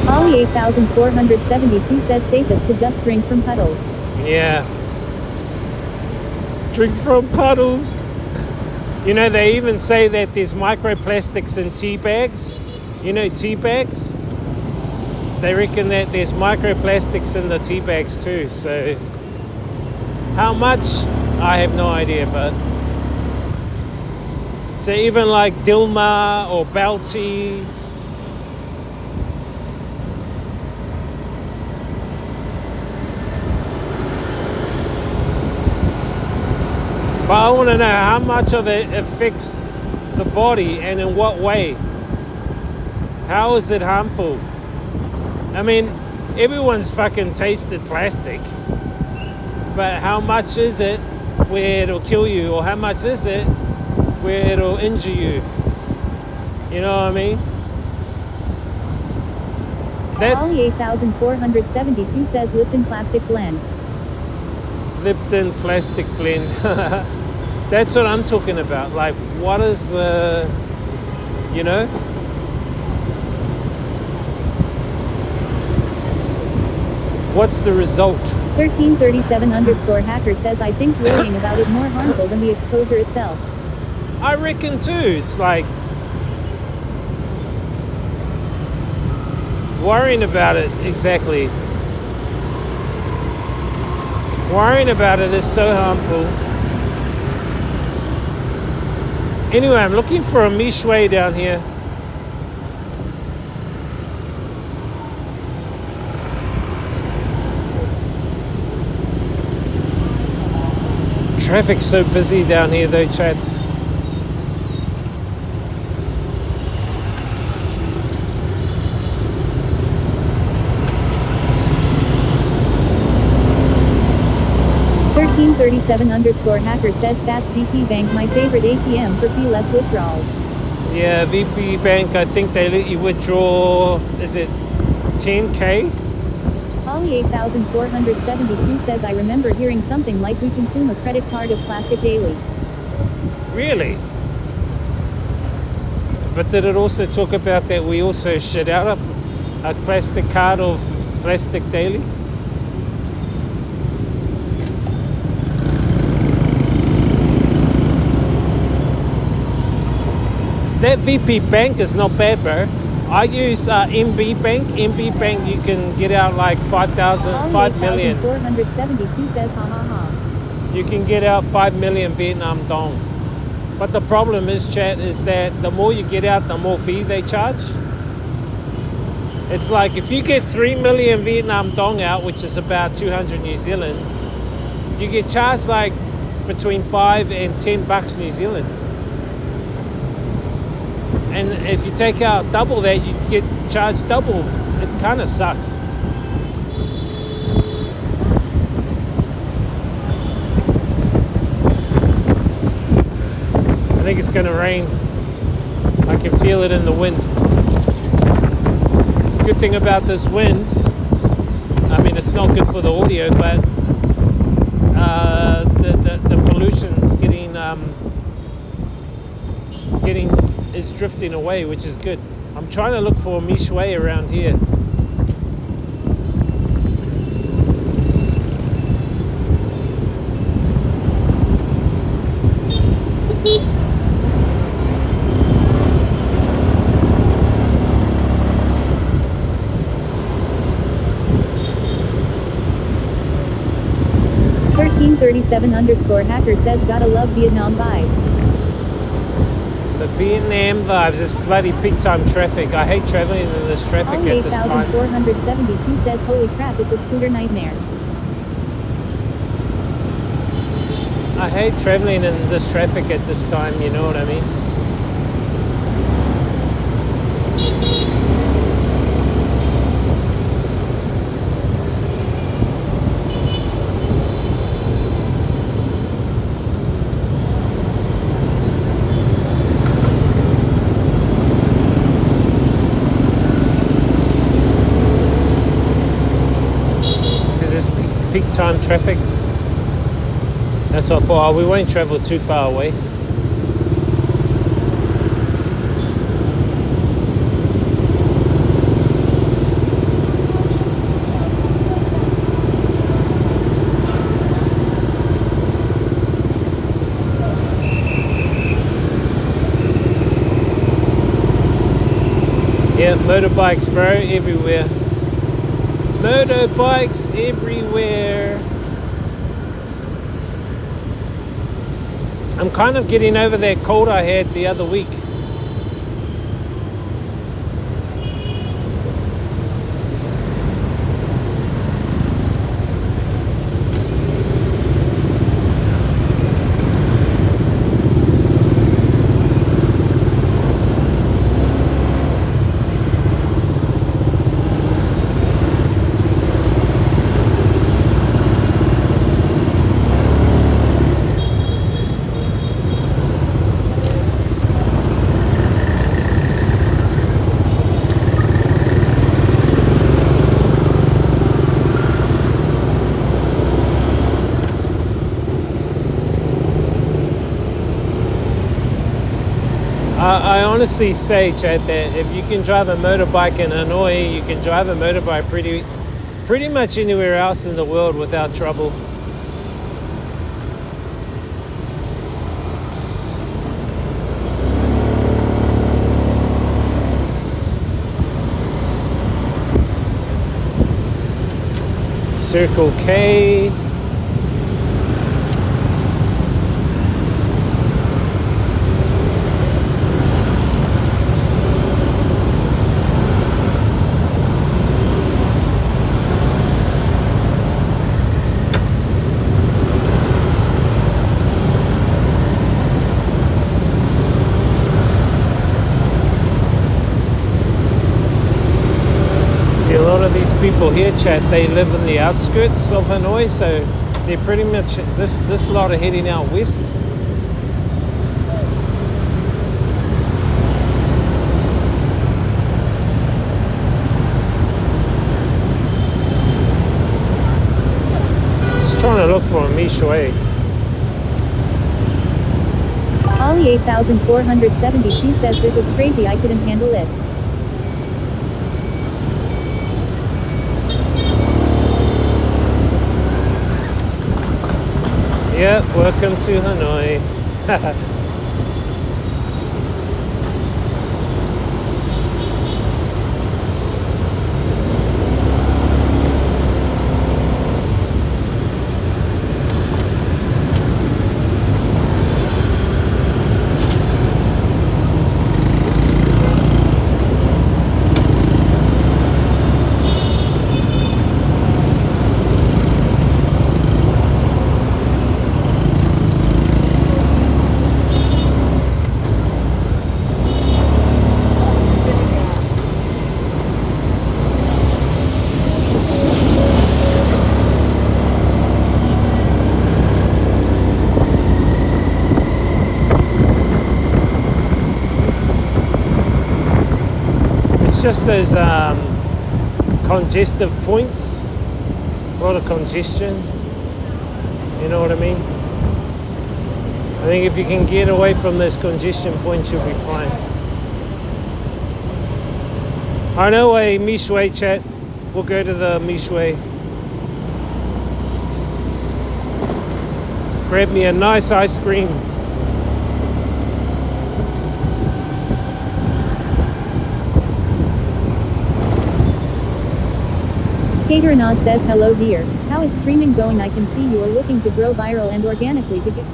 S6: Ollie 8472 says safest to just drink from puddles.
S2: Yeah. Drink from puddles. You know, they even say that there's microplastics in tea bags. You know, tea bags? They reckon that there's microplastics in the tea bags too. So, how much? I have no idea, but. So even like Dilma or Balti. But I want to know how much of it affects the body, and in what way? How is it harmful? I mean, everyone's fucking tasted plastic, but how much is it where it'll kill you, or how much is it where it'll injure you? You know what I mean? That's
S6: Ollie 8472 says Lipton plastic blend.
S2: Lipton plastic blend. That's what I'm talking about. Like, what is the, you know? What's the result?
S6: 1337_hacker says I think worrying about it more harmful than the exposure itself.
S2: I reckon too. It's like worrying about it, exactly. Worrying about it is so harmful. Anyway, I'm looking for a Mishway down here. Traffic's so busy down here though, chat.
S6: _hacker says that's VP Bank, my favorite ATM for fee less withdrawals.
S2: Yeah, VP Bank, I think they let you withdraw, is it 10K?
S6: Ollie 8472 says I remember hearing something like we consume a credit card of plastic daily.
S2: Really? But did it also talk about that we also shit out a plastic card of plastic daily? That VP Bank is not bad, bro. I use MB Bank. MB Bank, you can get out like 5 million.
S6: 472 says ha ha ha.
S2: You can get out 5 million Vietnam dong. But the problem is, chat, is that the more you get out, the more fee they charge. It's like if you get 3 million Vietnam dong out, which is about 200 New Zealand, you get charged like between 5 and 10 bucks New Zealand. And if you take out double that, you get charged double. It kind of sucks. I think it's going to rain. I can feel it in the wind. Good thing about this wind, I mean, it's not good for the audio, but the pollution's is drifting away, which is good. I'm trying to look for a Mishway around here.
S6: _hacker says gotta love Vietnam vibes.
S2: The Vietnam vibes, this bloody peak time traffic. I hate traveling in this traffic
S6: Ollie
S2: at this time.
S6: 8472 says holy crap, it's a scooter nightmare.
S2: I hate traveling in this traffic at this time, you know what I mean? Peak time traffic. That's what I thought. We won't travel too far away. Yeah, motorbikes, bro, everywhere. Motorbikes everywhere. I'm kind of getting over that cold I had the other week. honestly say, Chad, that if you can drive a motorbike in Hanoi, you can drive a motorbike pretty much anywhere else in the world without trouble. Circle K. See, a lot of these people here, Chad, they live in the outskirts of Hanoi, so they're pretty much, this lot are heading out west. Just trying to look for a Mishui.
S6: Ollie 8472 says it was crazy, I couldn't handle it.
S2: Yeah, welcome to Hanoi. It's just those congestive points, a lot of congestion, you know what I mean? I think if you can get away from those congestion points, you'll be fine. I know a Mishui, chat. We'll go to the Mishui. Grab me a nice ice cream.
S6: Cateranod says hello dear. How is streaming going? I can see you are looking to grow viral and organically to get...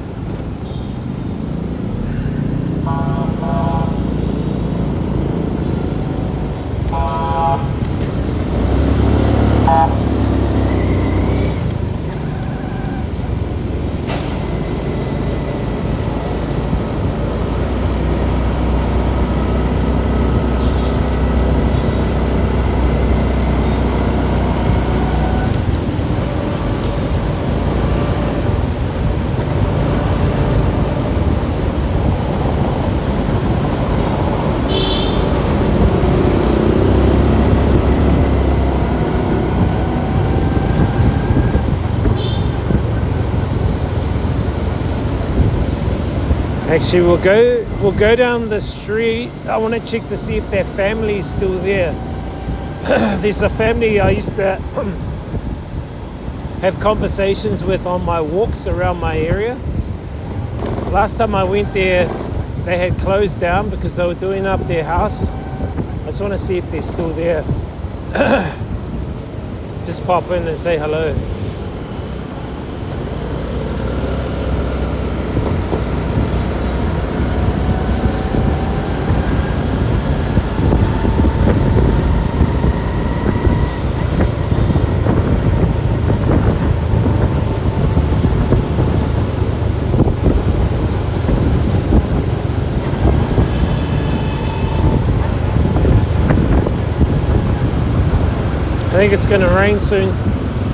S2: Actually, we'll go down the street. I want to check to see if their family is still there. There's a family I used to have conversations with on my walks around my area. Last time I went there, they had closed down because they were doing up their house. I just want to see if they're still there. Just pop in and say hello. I think it's going to rain soon.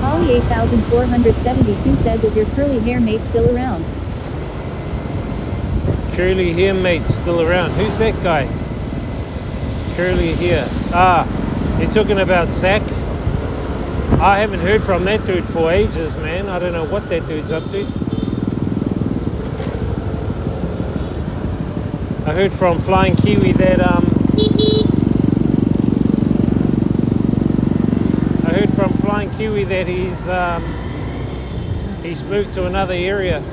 S6: Ollie 8472 says is your curly hair mate still around?
S2: Curly hair mate still around. Who's that guy? Curly hair. Ah, you're talking about Zach? I haven't heard from that dude for ages, man. I don't know what that dude's up to. I heard from Flying Kiwi that he's moved to another area.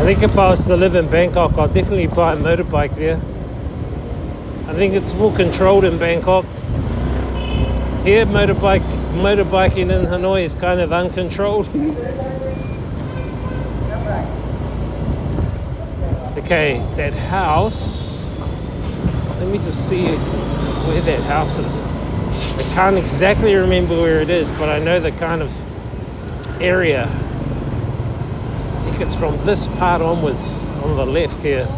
S2: I think if I was to live in Bangkok, I'd definitely buy a motorbike there. I think it's more controlled in Bangkok. Here, motorbiking in Hanoi is kind of uncontrolled. Okay, that house. Let me just see where that house is. I can't exactly remember where it is, but I know the kind of area. I think it's from this part onwards, on the left here.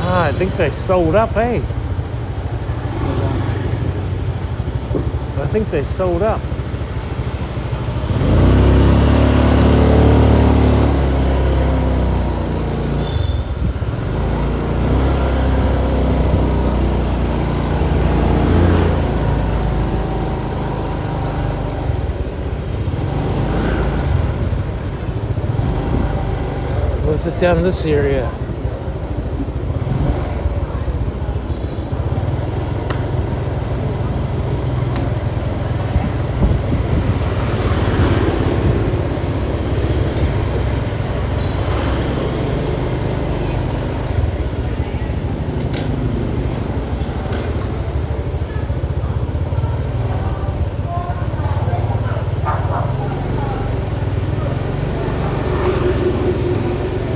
S2: I think they sold up, eh? I think they sold up. Was it down this area?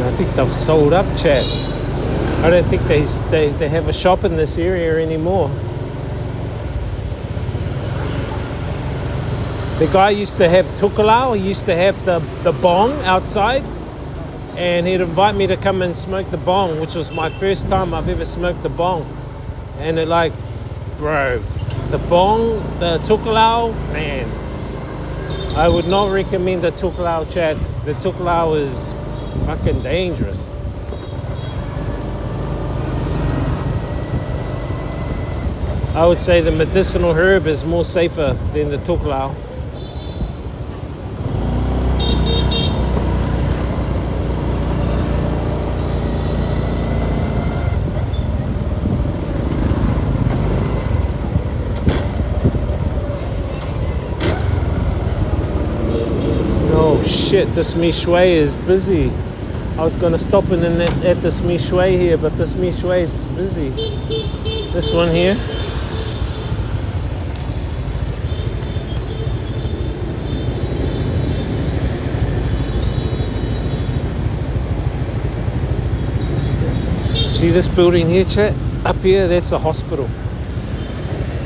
S2: I think they've sold up, chat. I don't think they have a shop in this area anymore. The guy used to have tukalau, he used to have the bong outside, and he'd invite me to come and smoke the bong, which was my first time I've ever smoked the bong. And it like, bro, the bong, the tukalau, man, I would not recommend the tukalau, chat. The tukalau is fucking dangerous. I would say the medicinal herb is more safer than the tuklao. Oh shit, this Mi Shui is busy. I was gonna stop in at this Mi Shui here, but this Mi Shui is busy. This one here. See this building here, chat? Up here, that's the hospital.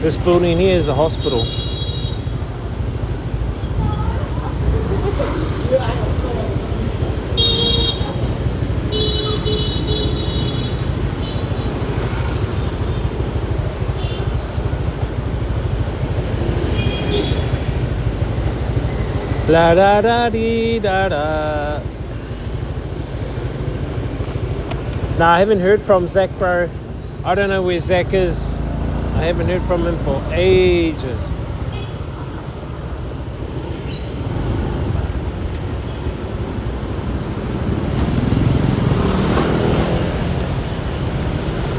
S2: This building here is a hospital. La da da dee da da. Nah, I haven't heard from Zach, bro. I don't know where Zach is. I haven't heard from him for ages.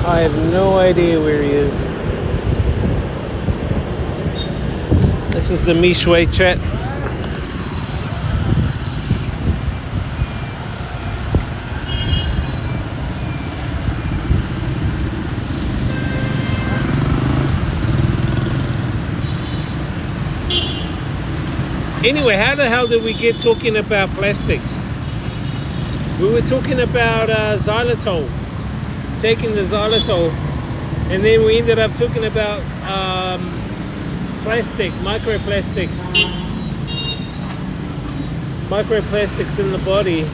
S2: I have no idea where he is. This is the Mi Shui chat. Anyway, how the hell did we get talking about plastics? We were talking about xylitol, taking the xylitol, and then we ended up talking about microplastics in the body.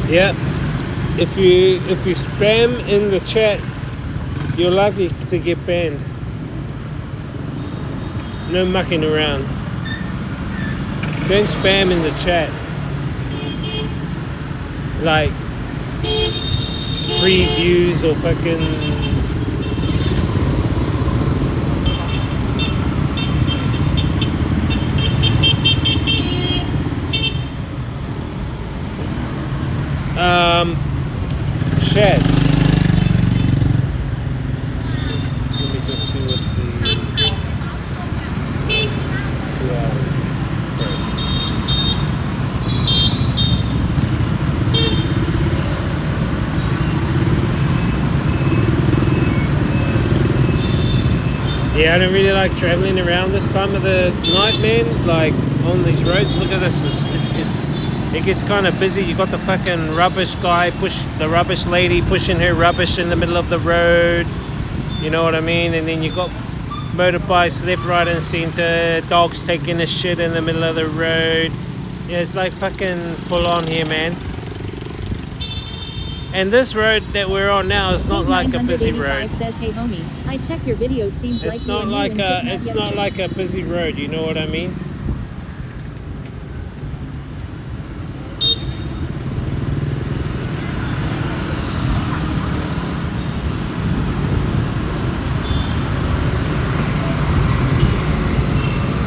S2: Yeah, if you spam in the chat, you're likely to get banned. No mucking around. Don't spam in the chat. Like free views or fucking chat. Let me just see what the 2 hours. Yeah, I don't really like traveling around this time of the night, man. Like on these roads, look at this. It gets kind of busy. You got the fucking rubbish guy, the rubbish lady pushing her rubbish in the middle of the road. You know what I mean? And then you got motorbikes left, right, and center. Dogs taking a shit in the middle of the road. Yeah, it's like fucking full on here, man. And this road that we're on now is not like a busy road.
S6: Says, hey homie, I checked your videos. Seems
S2: It's not like a busy road. You know what I mean?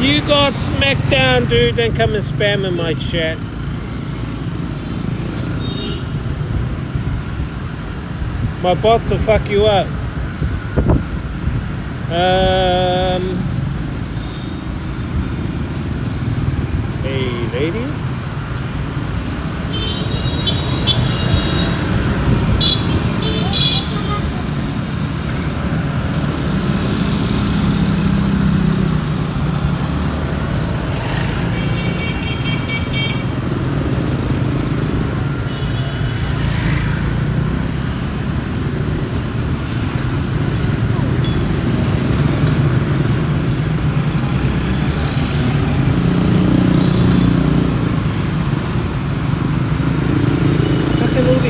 S2: You got smacked down, dude. Don't come and spam in my chat. My bots will fuck you up. Hey, lady.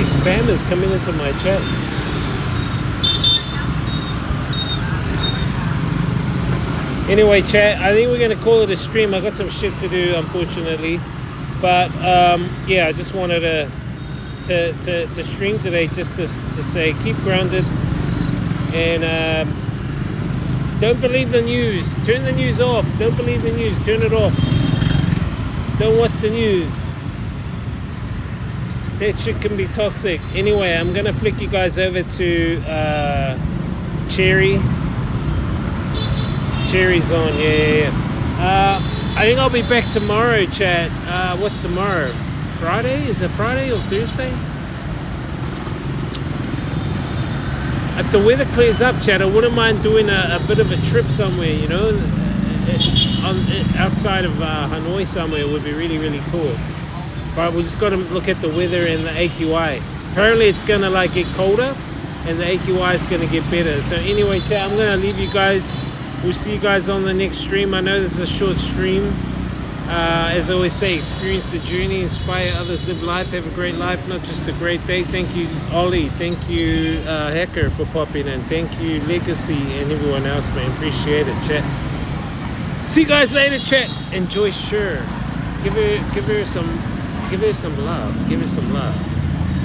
S2: these spammers coming into my chat. Anyway, chat, I think we're going to call it a stream. I got some shit to do, unfortunately. But, yeah, I just wanted to stream today just to say keep grounded. And don't believe the news. Turn the news off. Don't believe the news. Turn it off. Don't watch the news. That shit can be toxic. Anyway, I'm going to flick you guys over to Cherry. Cherry's on, yeah. I think I'll be back tomorrow, chat. What's tomorrow? Friday? Is it Friday or Thursday? If the weather clears up, chat, I wouldn't mind doing a bit of a trip somewhere, you know, outside of Hanoi somewhere. It would be really, really cool. But we just got to look at the weather and the AQI. Apparently it's going to like get colder and the AQI is going to get better. So anyway, chat, I'm going to leave you guys. We'll see you guys on the next stream. I know this is a short stream. As I always say, experience the journey, inspire others, live life, have a great life, not just a great day. Thank you, Ollie. Thank you, Hacker, for popping in. Thank you, Legacy, and everyone else, man. Appreciate it, chat. See you guys later, chat. Enjoy, sure. Give her some love. Give her some love.